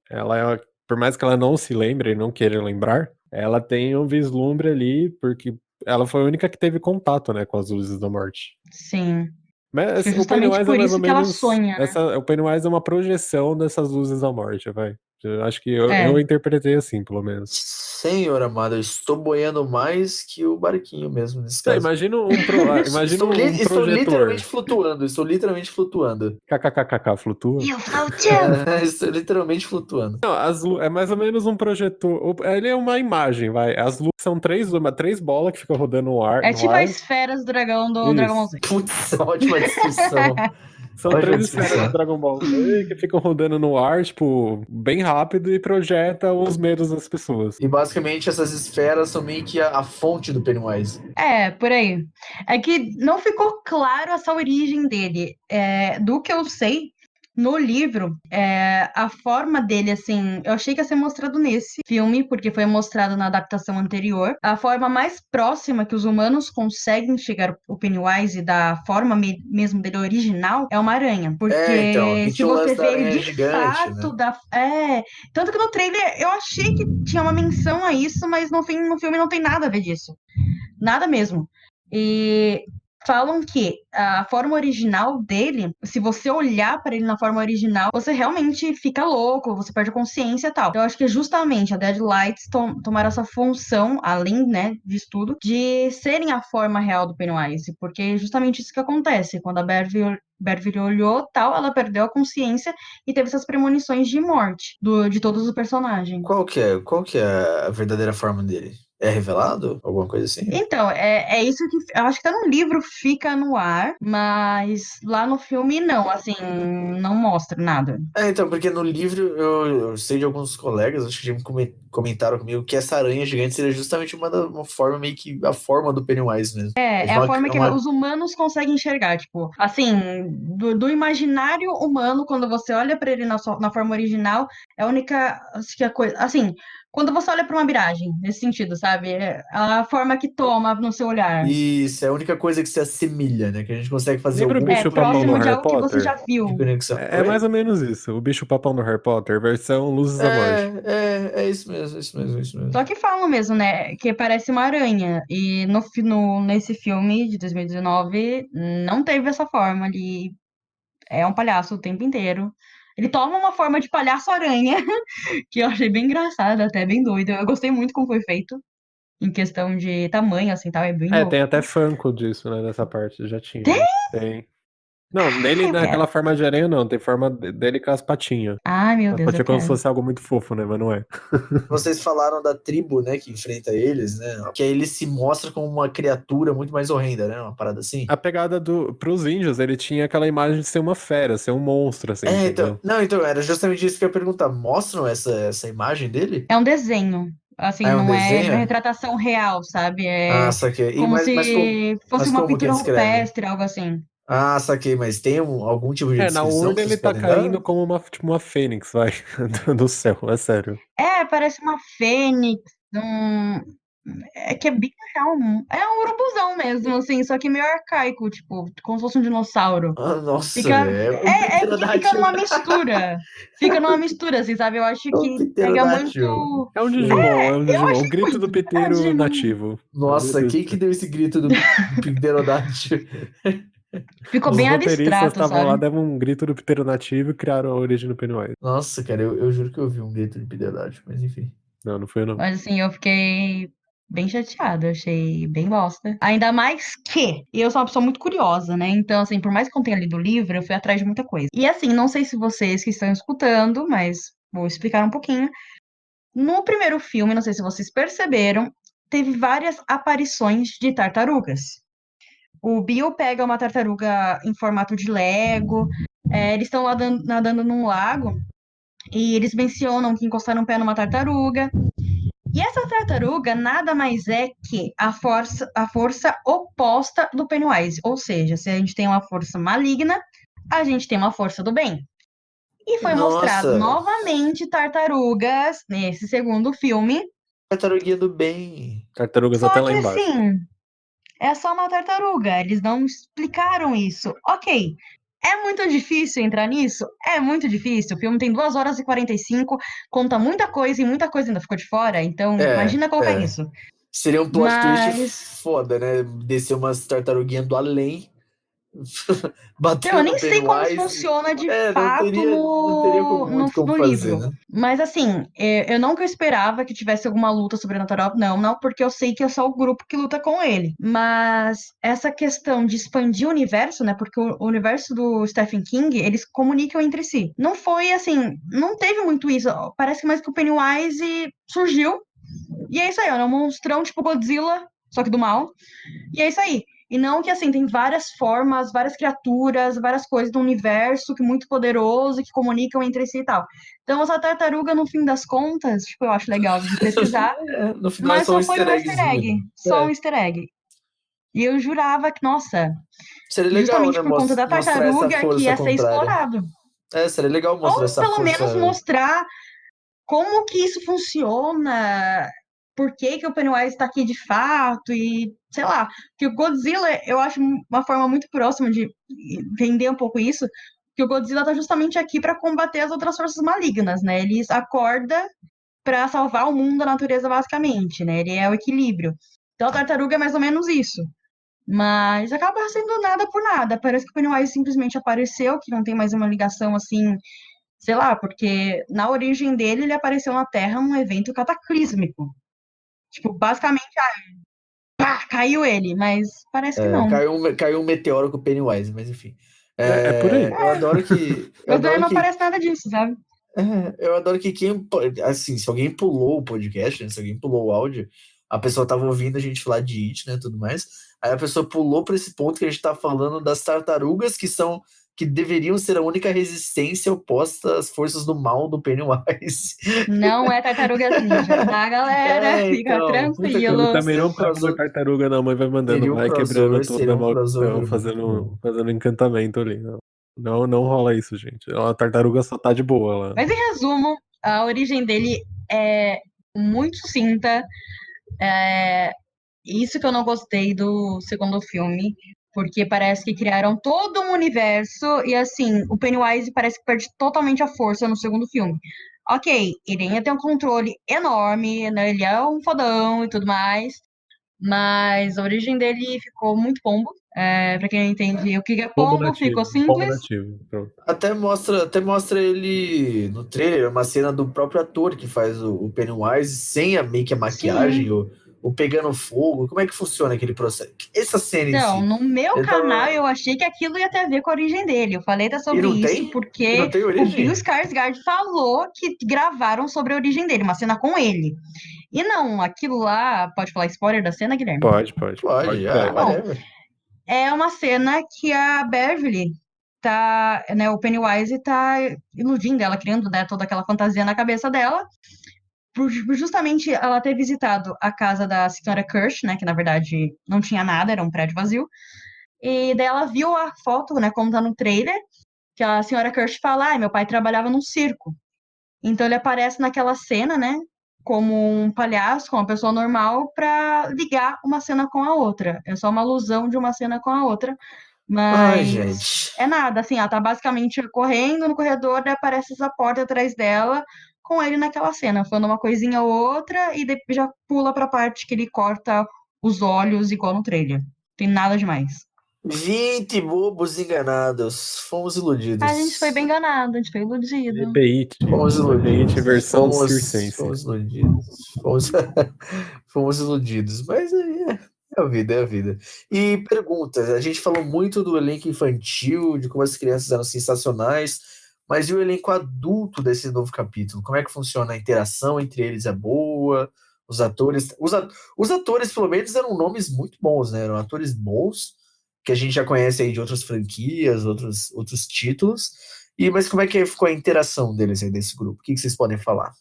Por mais que ela não se lembre e não queira lembrar, ela tem um vislumbre ali, porque ela foi a única que teve contato, né, com as luzes da morte. Sim. Mas Acho que é o justamente Pennywise é por mais ou isso que ela menos. sonha, né? O Pennywise é uma projeção dessas luzes da morte, vai. Eu acho que eu É. interpretei assim, pelo menos. Senhor amado, eu estou boiando mais que o barquinho mesmo, nesse Não, caso. imagina imagina um Estou literalmente projetor. flutuando, estou literalmente flutuando. KKKK flutua. E o Falcão! Estou literalmente flutuando. Não, é mais ou menos um projetor. Ele é uma imagem, vai. As luzes são três bolas que ficam rodando no ar. É tipo as esferas do dragão do Dragon Ball Isso. Z. Putz, ótima descrição. São Ótima 3 esferas descrição. do Dragon Ball Z que ficam rodando no ar, tipo, bem rápido e projeta os medos das pessoas. E basicamente essas esferas são meio que a fonte do Pennywise. É, por aí. É que não ficou claro essa origem dele. Do que eu sei, no livro, a forma dele, assim, eu achei que ia ser mostrado nesse filme, porque foi mostrado na adaptação anterior. A forma mais próxima que os humanos conseguem chegar o Pennywise da forma mesmo dele original é uma aranha. Então, Porque que se tinha o você lance da vê ele aranha de gigante, né? fato tanto que no trailer eu achei que tinha uma menção a isso, mas no filme não tem nada a ver disso. Nada mesmo. E falam que a forma original dele, se você olhar para ele na forma original, você realmente fica louco, você perde a consciência e tal. Eu acho que justamente a Deadlights tomaram essa função, além, né, disso tudo, de serem a forma real do Pennywise, porque é justamente isso que acontece. Quando a Beverly olhou tal, ela perdeu a consciência e teve essas premonições de morte de todos os personagens. Qual que é a verdadeira forma dele? É revelado? Alguma coisa assim? Então, é isso que eu acho que tá no livro, fica no ar, mas lá no filme não, assim, não mostra nada. Então, porque no livro eu sei de alguns colegas, acho que já comentaram comigo que essa aranha gigante seria justamente uma forma meio que a forma do Pennywise mesmo. É a forma que os humanos conseguem enxergar, tipo, assim, do imaginário humano, quando você olha pra ele na forma original, é a única, acho que a coisa, assim, quando você olha pra uma miragem, nesse sentido, sabe? É a forma que toma no seu olhar. Isso, é a única coisa que se assemelha, né? Que a gente consegue fazer Lembra o algum bicho papão no Próximo de Harry algo que você já Potter? viu. de conexão. É mais ou menos isso. O bicho papão no Harry Potter, versão Luzes da Morte. É isso mesmo, isso mesmo, isso mesmo. Só que falam mesmo, né, que parece uma aranha. E nesse filme de 2019, não teve essa forma. Ele é um palhaço o tempo inteiro. Ele toma uma forma de palhaço-aranha, que eu achei bem engraçado, até bem doido. Eu gostei muito como foi feito, em questão de tamanho, assim, tal, é bem louco. Tem até Funko disso, né? Nessa parte, já tinha. Tem? Tem. Não, nele eu naquela quero. forma de aranha não, tem forma dele com as patinhas. Ai, meu As Deus, eu patinhas como se quero. fosse algo muito fofo, né? Mas não é. Vocês falaram da tribo, né, que enfrenta eles, né? Que aí ele se mostra como uma criatura muito mais horrenda, né? Uma parada assim. A pegada pros índios, ele tinha aquela imagem de ser uma fera, ser um monstro, assim, entendeu? Então, era justamente isso que eu ia perguntar. Mostram essa imagem dele? É um desenho. Assim, É um não é desenho? retratação real, sabe? Ah, É saquei. como Mas se fosse uma como que pintura descreve? rupestre, algo assim. Ah, saquei, mas tem algum tipo de Na descrição urna que ele vocês tá podem dar? caindo como uma fênix, vai, do céu, é sério. Parece uma fênix, é que é bem real. É um urubuzão mesmo, assim, só que meio arcaico, tipo, como se fosse um dinossauro. Ah, nossa, Fica, velho. É um que fica pterodáctilo. numa mistura. Fica numa mistura, assim, sabe? Eu acho É um que pega pterodáctilo. É um Digimon, é um Eu Digimon. O achei grito do muito piteiro verdade, não. nativo. Nossa, Beleza. quem que deu esse grito do pterodáctilo? Ficou Os bem roteiristas abstrato, estavam lá, sabe? deram um grito do piteiro nativo e criaram a origem do Pennywise. Nossa, cara, eu juro que eu vi um grito de pterodáctilo, mas enfim. Não, não foi eu, não. Mas assim, eu fiquei bem chateada, eu achei bem bosta. Ainda mais que eu sou uma pessoa muito curiosa, né? Então, assim, por mais que eu tenha lido o livro, eu fui atrás de muita coisa. E assim, não sei se vocês que estão escutando, mas vou explicar um pouquinho. No primeiro filme, não sei se vocês perceberam, teve várias aparições de tartarugas. O Bill pega uma tartaruga em formato de Lego, eles estão nadando num lago e eles mencionam que encostaram o pé numa tartaruga. E essa tartaruga nada mais é que a força oposta do Pennywise. Ou seja, se a gente tem uma força maligna, a gente tem uma força do bem. E foi mostrado Nossa, novamente tartarugas nesse segundo filme. tartaruguinha do bem. Tartarugas até Só lá que embaixo. assim, é só uma tartaruga. Eles não explicaram isso. Ok. É muito difícil entrar nisso? É muito difícil. O filme tem 2 horas e 45, conta muita coisa e muita coisa ainda ficou de fora. Então, imagina colocar É. isso. Seria um plot twist Mas foda, né? Descer umas tartaruguinhas do além Então, eu batendo nem no sei como Pennywise. funciona de Não fato teria muito como no fazer, livro. né? Mas assim, eu nunca esperava que tivesse alguma luta sobrenatural. Não, porque eu sei que é só o grupo que luta com ele. Mas essa questão de expandir o universo, né? Porque o universo do Stephen King, eles comunicam entre si. Não foi assim, não teve muito isso. Parece que mais que o Pennywise surgiu. E é isso aí, é um monstrão tipo Godzilla, só que do mal. E é isso aí. E não que, assim, tem várias formas, várias criaturas, várias coisas do universo que muito poderoso, que comunicam entre si e tal. Então, essa tartaruga, no fim das contas, tipo, eu acho legal de pesquisar, No final é mas só um só foi easter um easter eggzinho, egg. né? Só um easter egg. E eu jurava que, nossa, Seria legal, né? justamente por conta da Mostrar essa tartaruga, que força ia ser contrária. explorado. Seria legal mostrar Ou essa pelo menos força. mostrar como que isso funciona, por que que o Pennywise está aqui de fato, e sei lá, que o Godzilla, eu acho uma forma muito próxima de entender um pouco isso, que o Godzilla tá justamente aqui para combater as outras forças malignas, né? Ele acorda para salvar o mundo da natureza, basicamente, né? Ele é o equilíbrio. Então a tartaruga é mais ou menos isso. Mas acaba sendo nada por nada. Parece que o Pennywise simplesmente apareceu, que não tem mais uma ligação assim, sei lá, porque na origem dele ele apareceu na Terra num evento cataclísmico. Tipo, basicamente, pá, caiu ele, mas parece que não. Caiu um meteoro com o Pennywise, mas enfim. É por aí. Eu adoro que. Eu Mas daí adoro não que. parece nada disso, sabe? Eu adoro que quem. Assim, se alguém pulou o podcast, né, se alguém pulou o áudio, a pessoa tava ouvindo a gente falar de It, né? Tudo mais. Aí a pessoa pulou para esse ponto que a gente tá falando das tartarugas que são. Que deveriam ser a única resistência oposta às forças do mal do Pennywise. Não é tartarugas ninja, tá, galera? Fica Então, puta que Eu tranquilo. também seria um não pego na crossover. tartaruga, não, mas vai mandando, Seria um vai quebrando crossover, toda seria a um crossover maldição, muito bom. fazendo encantamento ali. Não rola isso, gente. A tartaruga só tá de boa lá. Mas em resumo, a origem dele é muito sucinta. É isso que eu não gostei do segundo filme, porque parece que criaram todo um universo e assim, o Pennywise parece que perde totalmente a força no segundo filme. Ok, ele ainda tem um controle enorme, né? Ele é um fodão e tudo mais, mas a origem dele ficou muito pombo. Pra quem não entende o que é pombo, ficou Pombo simples. nativo, pronto. Até mostra ele no trailer, uma cena do próprio ator que faz o Pennywise, sem a Sim. maquiagem, o pegando fogo. Como é que funciona aquele processo? Essa cena em Então, si. no meu Ele canal, tava. eu achei que aquilo ia ter a ver com a origem dele. Eu falei E sobre não isso tem? E não porque tem o Bill origem? Skarsgård falou que gravaram sobre a origem dele, uma cena com ele. E não, aquilo lá, pode falar spoiler da cena, Guilherme? Pode. Pode, Tá bom. whatever. É uma cena que a Beverly tá, né, o Pennywise tá iludindo ela, criando, né, toda aquela fantasia na cabeça dela, por justamente ela ter visitado a casa da senhora Kirsch, né, que na verdade não tinha nada, era um prédio vazio. E daí ela viu a foto, né, como tá no trailer, que a senhora Kirsch fala, meu pai trabalhava num circo. Então ele aparece naquela cena, né, como um palhaço, como uma pessoa normal, pra ligar uma cena com a outra. É só uma alusão de uma cena com a outra, Ai, mas gente. é nada, assim, ela tá basicamente correndo no corredor, daí aparece essa porta atrás dela, com ele naquela cena, falando uma coisinha ou outra, e depois já pula pra parte que ele corta os olhos, igual no trailer. Tem nada demais. 20 bobos enganados. Fomos A gente foi iludidos. bem enganado, a gente foi iludido. Fomos Foi Bait iludidos. versão circense. Fomos iludidos. Fomos iludidos. Mas é a vida, é a vida. E perguntas. A gente falou muito do elenco infantil, de como as crianças eram sensacionais. Mas e o elenco adulto desse novo capítulo? Como é que funciona a interação entre eles? É boa? Os atores. Os atores, pelo menos, eram nomes muito bons, né? Eram atores bons, que a gente já conhece aí de outras franquias, outros títulos. Mas como é que ficou a interação deles aí desse grupo? O que vocês podem falar?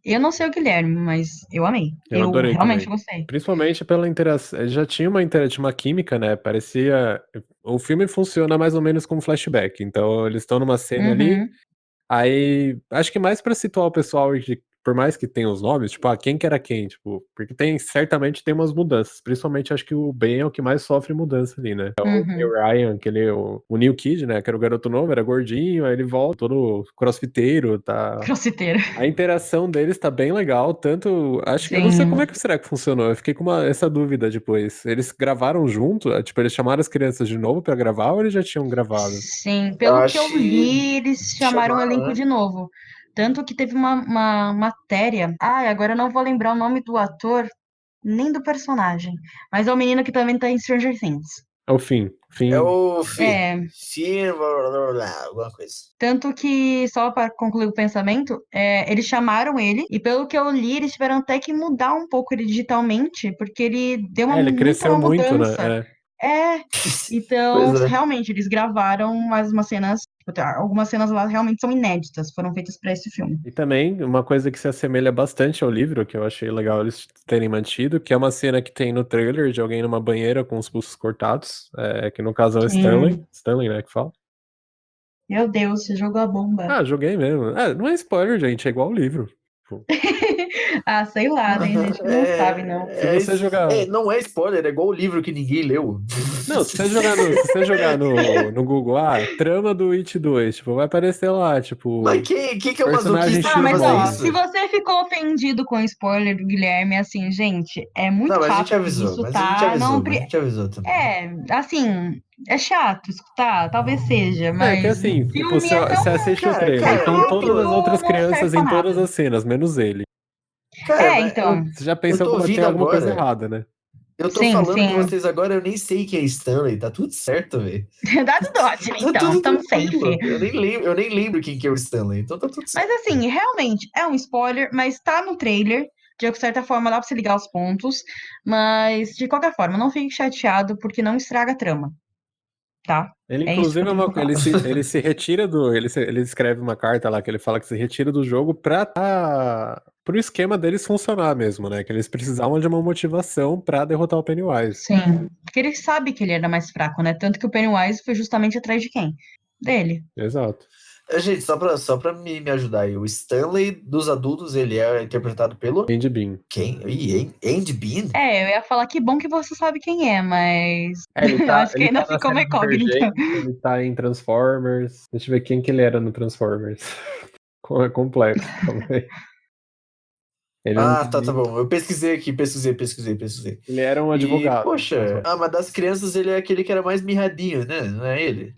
Eu não sei o Guilherme, mas eu amei. Eu Eu adorei realmente também. gostei. Principalmente pela interação. Já tinha uma química, né? Parecia. O filme funciona mais ou menos como flashback. Então, eles estão numa cena ali. Uhum. Aí, acho que mais pra situar o pessoal por mais que tenha os nomes, tipo, quem que era quem, tipo, porque certamente tem umas mudanças, principalmente acho que o Ben é o que mais sofre mudança ali, né? O Ryan, o New Kid, né, que era o garoto novo, era gordinho, aí ele volta todo crossfiteiro, tá... Crossfiteiro. A interação deles tá bem legal, tanto, acho que, eu não sei Sim. como é que será que funcionou, eu fiquei com essa dúvida depois, eles gravaram junto, tipo, eles chamaram as crianças de novo pra gravar ou eles já tinham gravado? Sim, pelo que eu acho que li, eles chamaram o elenco né? de novo. Tanto que teve uma matéria. Ah, agora eu não vou lembrar o nome do ator, nem do personagem. Mas é o menino que também tá em Stranger Things. É o Finn. É o É. Finn, blá, blá, alguma coisa. Tanto que, só para concluir o pensamento, eles chamaram ele, e pelo que eu li, eles tiveram até que mudar um pouco ele digitalmente, porque ele deu ele cresceu uma muito, mudança. né? Então, Pois é. realmente, eles gravaram mais umas cenas, algumas cenas lá realmente são inéditas, foram feitas para esse filme. E também, uma coisa que se assemelha bastante ao livro, que eu achei legal eles terem mantido, que é uma cena que tem no trailer de alguém numa banheira com os pulsos cortados, que no caso é o Stanley. Stanley, né, que fala. Meu Deus, você jogou a bomba. Joguei mesmo. Não é spoiler, gente, é igual o livro. Ah, sei lá, tem gente que não sabe, não. Se você jogar... não é spoiler, é igual o livro que ninguém leu. Não, se você jogar no Google, trama do It 2, tipo, vai aparecer lá, tipo... Mas quem que é o personagem masoquista X pra Mas fazer ó, isso? se você ficou ofendido com o spoiler do Guilherme, assim, gente, é muito Não, mas a gente rápido avisou, isso, mas a tá? gente avisou, Não, mas a gente avisou também. assim, é chato escutar, talvez seja, É que mas assim, o tipo, filme é tão você assiste o Cara, trailer, cara, então todas as outras não crianças serve pra em todas nada. as cenas, menos ele. Cara, mas Então, Você já eu pensou tô como tem ouvindo alguma coisa agora. errada, né? Eu tô sim, falando com sim. vocês agora, eu nem sei quem é Stanley, tá tudo certo, velho. Dá tudo ótimo, Tá então, tudo estamos tranquilo. safe. Eu nem lembro quem que é o Stanley, então tá tudo Mas certo. assim, realmente, é um spoiler, mas tá no trailer, de certa forma dá pra você ligar os pontos, mas de qualquer forma, não fique chateado, porque não estraga a trama, tá? Ele, É isso que inclusive, eu tenho pra falar. ele se retira ele escreve uma carta lá que ele fala que se retira do jogo pro esquema deles funcionar mesmo, né? Que eles precisavam de uma motivação pra derrotar o Pennywise. Sim, porque ele sabe que ele era mais fraco, né? Tanto que o Pennywise foi justamente atrás de quem? Dele. Exato. Gente, só pra me ajudar aí, o Stanley dos adultos, ele é interpretado pelo... Andy Bean. Quem? Andy Bean? Eu ia falar que bom que você sabe quem é, mas Ele acho que ele ainda tá na ficou uma série incógnita. Divergente, ele tá em Transformers. Deixa eu ver quem que ele era no Transformers. É complexo, calma aí. Tá bom. Eu pesquisei aqui, pesquisei. Ele era um E, advogado. poxa, mas das crianças ele é aquele que era mais mirradinho, né? Não é ele?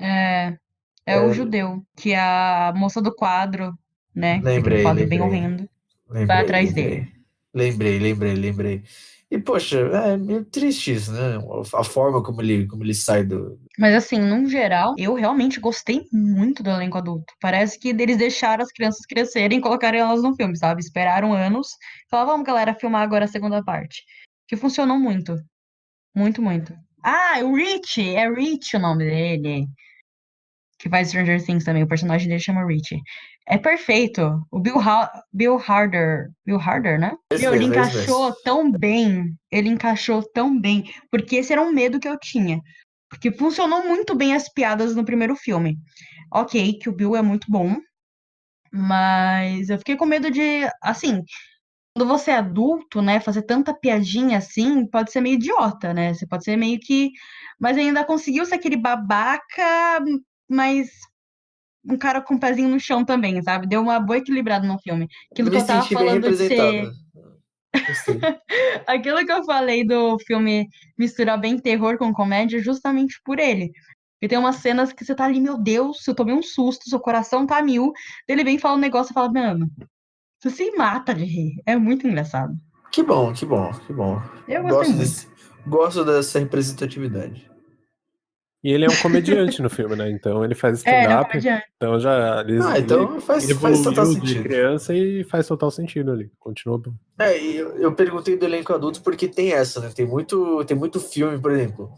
É o judeu, que a moça do quadro, né? Aquele quadro bem horrendo, vai atrás dele. Lembrei. E, poxa, é meio triste isso, né? A forma como ele sai do... Mas assim, num geral, eu realmente gostei muito do elenco adulto. Parece que eles deixaram as crianças crescerem e colocaram elas no filme, sabe? Esperaram anos. Falaram, vamos, galera, filmar agora a segunda parte. Que funcionou muito. Muito, muito. Ah, o Rich! É Rich o nome dele. Que faz Stranger Things também. O personagem dele chama Rich. É perfeito. O Bill Hader, né? Meu, ele encaixou tão bem. Ele encaixou tão bem. Porque esse era um medo que eu tinha. Porque funcionou muito bem as piadas no primeiro filme. Ok, que o Bill é muito bom. Mas eu fiquei com medo de, assim, quando você é adulto, né, fazer tanta piadinha assim, pode ser meio idiota, né? Você pode ser meio que. Mas ainda conseguiu ser aquele babaca, mas um cara com o pezinho no chão também, sabe? Deu uma boa equilibrada no filme. Aquilo que Me eu tava senti bem falando de ser. representado. Gostei. Aquilo que eu falei do filme misturar bem terror com comédia, é justamente por ele. E tem umas cenas que você tá ali, meu Deus, eu tomei um susto, seu coração tá a mil. Ele vem e fala um negócio e fala, mano, você se mata de rir. É muito engraçado. Que bom. Eu gostei muito. Gosto dessa representatividade. E ele é um comediante no filme, né? Então ele faz Ele é um stand-up. comediante. Então Então faz total evoluiu de sentido. criança e faz total sentido ali. Continua bom. E eu perguntei do elenco adulto porque tem essa, né? Tem muito filme, por exemplo.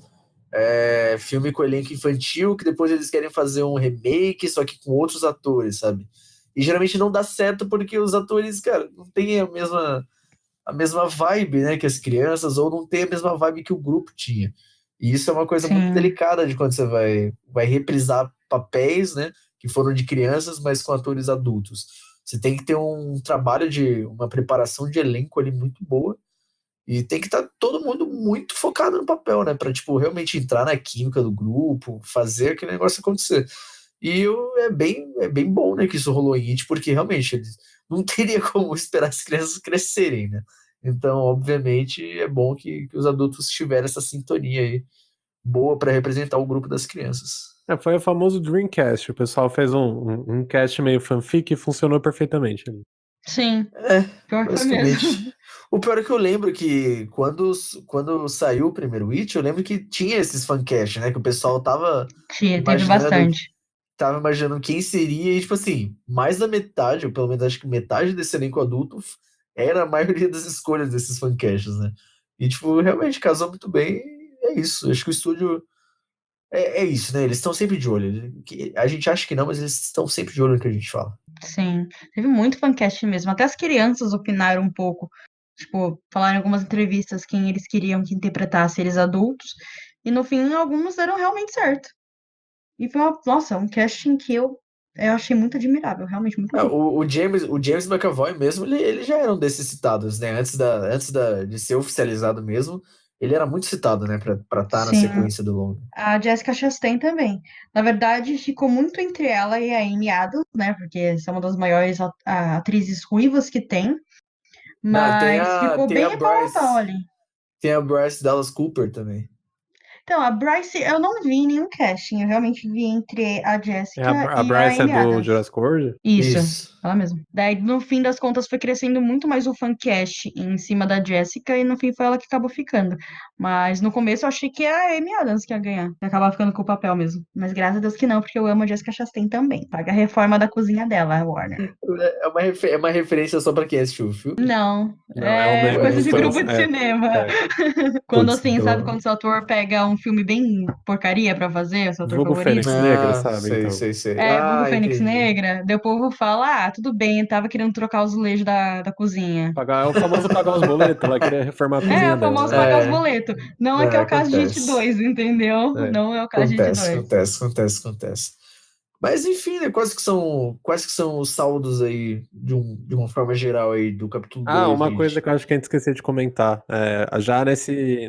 Filme com elenco infantil que depois eles querem fazer um remake, só que com outros atores, sabe? E geralmente não dá certo porque os atores, cara, não têm a mesma vibe, né, que as crianças, ou não tem a mesma vibe que o grupo tinha. E isso é uma coisa muito delicada de quando você vai reprisar papéis, né, que foram de crianças, mas com atores adultos. Você tem que ter um trabalho uma preparação de elenco ali muito boa. E tem que estar todo mundo muito focado no papel, né? Pra, tipo, realmente entrar na química do grupo, fazer aquele negócio acontecer. E é bem bom, né, que isso rolou em It, porque realmente eles não teria como esperar as crianças crescerem, né? Então, obviamente, é bom que os adultos tiveram essa sintonia aí, boa para representar o grupo das crianças. Foi o famoso Dreamcast. O pessoal fez um cast meio fanfic e funcionou perfeitamente ali. Sim, É, pior que foi mesmo. basicamente. O pior é que eu lembro que quando saiu o primeiro It, eu lembro que tinha esses fancast, né? Que o pessoal Teve imaginando bastante. tava imaginando quem seria, e tipo assim, mais da metade, ou pelo menos acho que metade desse elenco adulto era a maioria das escolhas desses fancasts, né? E tipo, realmente casou muito bem, e é isso. Acho que o estúdio é isso, né? Eles estão sempre de olho. A gente acha que não, mas eles estão sempre de olho no que a gente fala. Sim, teve muito fancast mesmo. Até as crianças opinaram um pouco. Tipo, falaram em algumas entrevistas quem eles queriam que interpretasse eles adultos. E no fim, alguns deram realmente certo. E foi nossa, um casting que eu achei muito admirável, realmente muito bom. O James McAvoy mesmo, ele já era um desses citados, né? De ser oficializado mesmo, ele era muito citado, né? Pra estar na Sim, sequência do longo. a Jessica Chastain também. Na verdade, ficou muito entre ela e a Amy Adams, né? Porque são uma das maiores atrizes ruivas que tem. Não, Mas ficou tem a bem pau a pau Bryce. ali. Tem a Bryce Dallas Cooper também. Então, a Bryce, eu não vi nenhum casting, eu realmente vi entre a Jessica A e a Bryce é Amy do Adams. Jurassic World? Isso, Isso. ela mesma. Daí, no fim das contas, foi crescendo muito mais o fancast em cima da Jessica, e no fim foi ela que acabou ficando. Mas no começo eu achei que era a Amy Adams que ia ganhar, que acabava ficando com o papel mesmo. Mas graças a Deus que não, porque eu amo a Jessica Chastain também. Paga a reforma da cozinha dela, a Warner. É uma referência só pra quem assistiu o filme. Não, Não, é um é meme coisa dos de grupo fãs. de cinema. É. Quando Putz, assim, sabe, então. quando o seu ator pega um filme bem porcaria pra fazer, o seu ator Vulgo favorito? Fênix Negra, Ah, sabe? sei, Então. sei, sei. É, vulgo Ah, Fênix entendi. Negra, daí o povo fala, tudo bem, tava querendo trocar os azulejos da cozinha. É o famoso pagar os boletos, ela queria reformar a É, cozinha o dela, famoso né? pagar os É, boletos. Não é que é não, o caso de It acontece. 2, entendeu? É. Não é o caso de It 2. Acontece. Mas enfim, né? Quais que são os saldos aí, de uma forma geral aí, do capítulo 2 Uma de coisa It? que eu acho que a gente esqueceu de comentar, já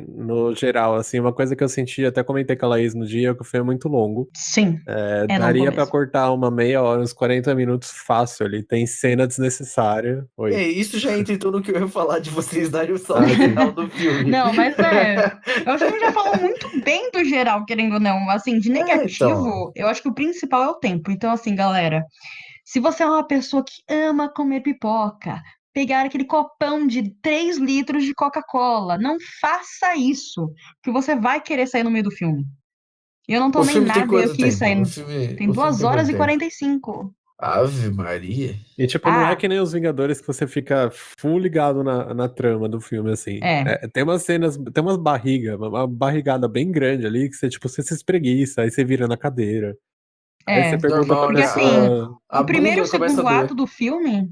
no geral, assim, uma coisa que eu senti, até comentei com a Laís no dia, que foi muito longo. Sim, é longo Daria pra mesmo. cortar uma meia hora, uns 40 minutos fácil ali, tem cena desnecessária. Oi. Isso já entra em tudo o que eu ia falar de vocês darem o saldo Ah, sim. final do filme. Não, mas eu acho que a gente já falou muito bem do geral, querendo ou não. Assim, de Então. negativo, eu acho que o principal é o tempo. Então, assim, galera, se você é uma pessoa que ama comer pipoca, pegar aquele copão de 3 litros de Coca-Cola, não faça isso, que você vai querer sair no meio do filme. Eu não O tomei filme tem nada e eu quanto quis tempo? sair. Tem O filme 2 tem quanto horas e tempo? 45. Ave Maria. E, tipo, não é Ah, que nem os Vingadores que você fica full ligado na trama do filme, assim. é, Tem umas cenas, tem umas barrigas, uma barrigada bem grande ali, que você, tipo, você se espreguiça, aí você vira na cadeira. Aí você é. pergunta pra Normal, né? Porque assim, pessoa. A o primeiro e o bunda começa a segundo ato doer. do filme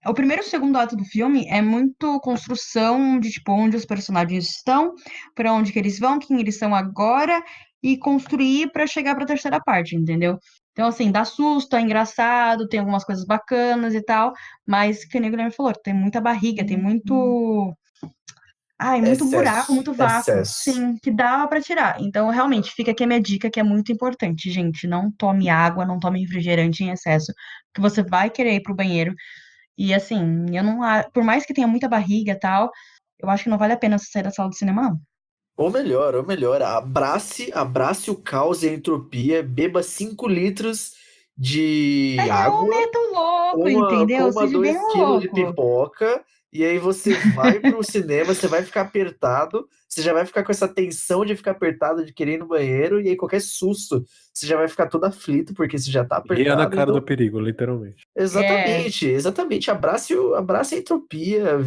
o primeiro e o segundo ato do filme é muito construção de tipo onde os personagens estão, para onde que eles vão, quem eles são agora e construir para chegar para a terceira parte, entendeu? Então assim, dá susto, é engraçado, tem algumas coisas bacanas e tal, mas que nem o Guilherme falou, tem muita barriga, tem muito buraco, muito vácuo, Excesso. sim, que dá pra tirar. Então, realmente, fica aqui a minha dica que é muito importante, gente. Não tome água, não tome refrigerante em excesso, que você vai querer ir pro banheiro. E assim, eu não, por mais que tenha muita barriga e tal, eu acho que não vale a pena você sair da sala de cinema, não. Ou melhor, abrace o caos e a entropia, beba 5 litros de É um água, medo louco, entendeu? coma Seja bem 2 quilos de louco. pipoca, e aí você vai pro cinema, você vai ficar apertado, você já vai ficar com essa tensão de ficar apertado, de querer ir no banheiro, e aí qualquer susto, você já vai ficar todo aflito, porque você já tá Ria na apertado, cara do então perigo, literalmente. É, exatamente. Abrace a entropia.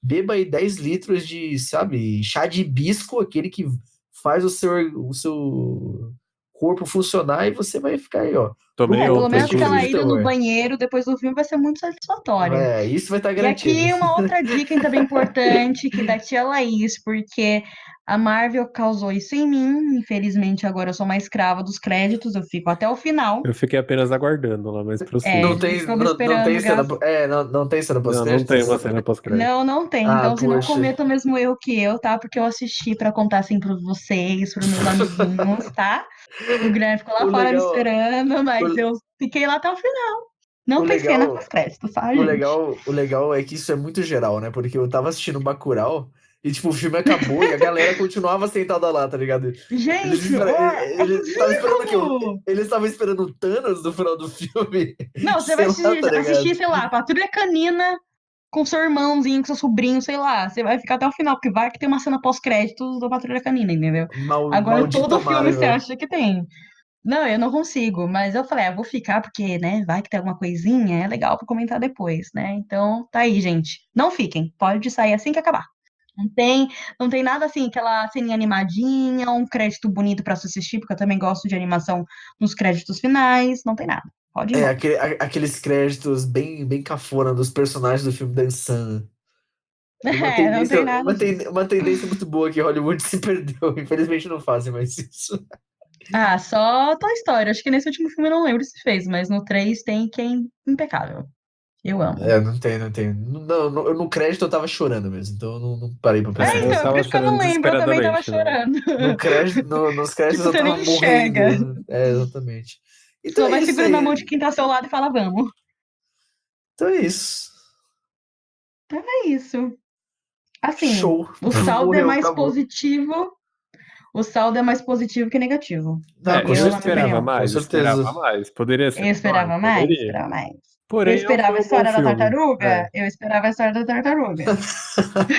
Beba aí 10 litros de, sabe, chá de hibisco, aquele que faz o seu corpo funcionar e você vai ficar aí, ó. Tomei pelo ontem, menos Assistir filme aquela de inclusive. ida no terror. banheiro depois do filme vai ser muito satisfatória. Isso vai estar E garantido. aqui uma outra dica também importante que da tia Laís, porque A Marvel causou isso em mim. Infelizmente, agora eu sou uma escrava dos créditos. Eu fico até o final. Eu fiquei apenas aguardando lá, mas É, Não prossiga. tem, estou não tem esperando, cena. graças. Não tem cena Não tem pós-créditos? uma cena pós-crédito. Não tem. Ah, Então, se não poxa. cometa o mesmo erro que eu, tá? Porque eu assisti pra contar assim pros vocês, pros meus amiguinhos, tá? O Guilherme ficou lá O fora me legal, esperando, mas o, eu fiquei lá até o final. Não o tem cena legal, pós-crédito, tá, o gente? legal, o legal é que isso é muito geral, né? Porque eu tava assistindo Bacurau e, tipo, o filme acabou e a galera continuava sentada lá, tá ligado? Gente, é Eles estavam esperando o quê? ridículo! Eles estavam esperando o Thanos no final do filme. Não, você vai Sei lá, tá assistir, ligado? sei lá, Patrulha Canina com seu irmãozinho, com seu sobrinho, sei lá. Você vai ficar até o final, porque vai que tem uma cena pós-créditos do Patrulha Canina, entendeu? Agora todo Maldita filme você Marvel. acha que tem. Não, eu não consigo, mas eu falei, vou ficar porque, né, vai que tem alguma coisinha, é legal pra comentar depois, né? Então, tá aí, gente. Não fiquem, pode sair assim que acabar. Não tem, não tem nada assim, aquela ceninha animadinha, um crédito bonito pra se assistir, porque eu também gosto de animação nos créditos finais, não tem nada. Pode ir embora. Aqueles créditos bem cafona dos personagens do filme dançando. É, não tem nada disso. Uma tendência muito boa que Hollywood se perdeu. Infelizmente não fazem mais isso. Ah, só Toy Story. Acho que nesse último filme eu não lembro se fez, mas no 3 tem que é impecável. Eu amo. Não tem. No crédito eu tava chorando mesmo, então eu não parei pra É, pensar Eu então, é nisso. por tava isso que eu não chorando lembro, eu também tava desesperadamente, né? chorando. Nos créditos Tipo, eu você tava nem enxerga. morrendo. É, exatamente. Então Só é vai isso segurando a mão aí. de quem tá ao seu lado e fala, vamos. Então é isso. Então é isso. Assim, Show. o saldo é Morreu, mais acabou. positivo. O saldo é mais positivo que negativo. Ah, com Eu, na minha certeza. Esperava opinião. Com mais, certeza. esperava mais. Poderia Eu ser pior? esperava mais, Poderia. esperava mais. Eu Porém, foi esperava a um bom história da filme. tartaruga? É. Eu esperava a história da tartaruga.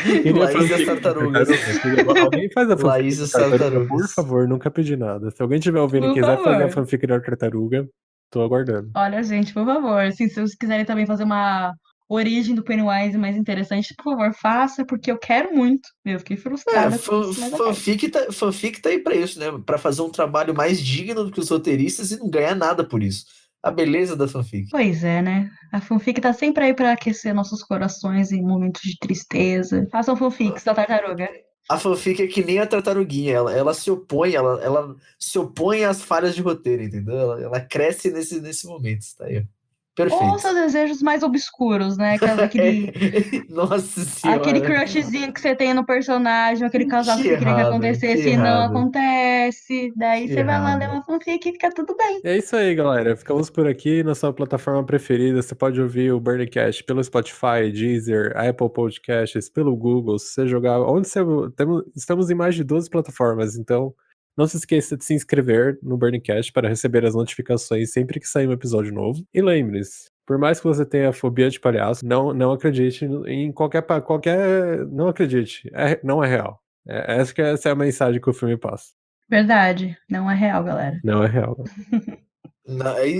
Queria Laís e as fanfic da tartarugas. tartaruga? Alguém faz a fanfic Laís e da as tartaruga, por tartarugas. favor, nunca pedi nada. Se alguém estiver ouvindo e Por quiser fazer a favor. fanfic da tartaruga, tô aguardando. Olha, gente, por favor, assim, se vocês quiserem também fazer uma origem do Pennywise mais interessante, por favor, faça, porque eu quero muito. Eu fiquei frustrada com isso, mas eu quero. Fanfic tá aí pra isso, né? Pra fazer um trabalho mais digno do que os roteiristas e não ganhar nada por isso. A beleza da fanfic. Pois é, né? A fanfic tá sempre aí pra aquecer nossos corações em momentos de tristeza. Façam fanfics da tartaruga. A fanfic é que nem a tartaruguinha, ela se opõe, ela se opõe às falhas de roteiro, entendeu? Ela cresce nesse momento, tá aí, ó. Ou Perfeito. seus desejos mais obscuros, né? Nossa Aquele senhora, crushzinho que você tem no personagem, aquele casal que que você queria que errado, que acontecesse e não errado, acontece. Daí que você vai lá ler errado. uma fanfic e fica tudo bem. E é isso aí, galera. Ficamos por aqui na sua plataforma preferida. Você pode ouvir o Burncast pelo Spotify, Deezer, Apple Podcasts, pelo Google. Se você jogar. Estamos em mais de 12 plataformas, então não se esqueça de se inscrever no Burncast para receber as notificações sempre que sair um episódio novo. E lembre-se, por mais que você tenha fobia de palhaço, não acredite em qualquer. Não acredite. Não é real. Essa é a mensagem que o filme passa. Verdade, não é real, galera. Não é real.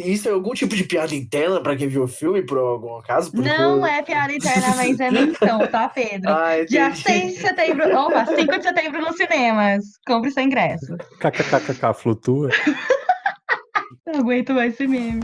Isso é algum tipo de piada interna pra quem viu o filme, por algum acaso? Porque Não é piada interna, mas é menção, tá, Pedro? Ah, Dia entendi. 6 de setembro, opa, 5 de setembro nos cinemas. Compre seu ingresso. KKKK flutua. Não aguento mais esse meme.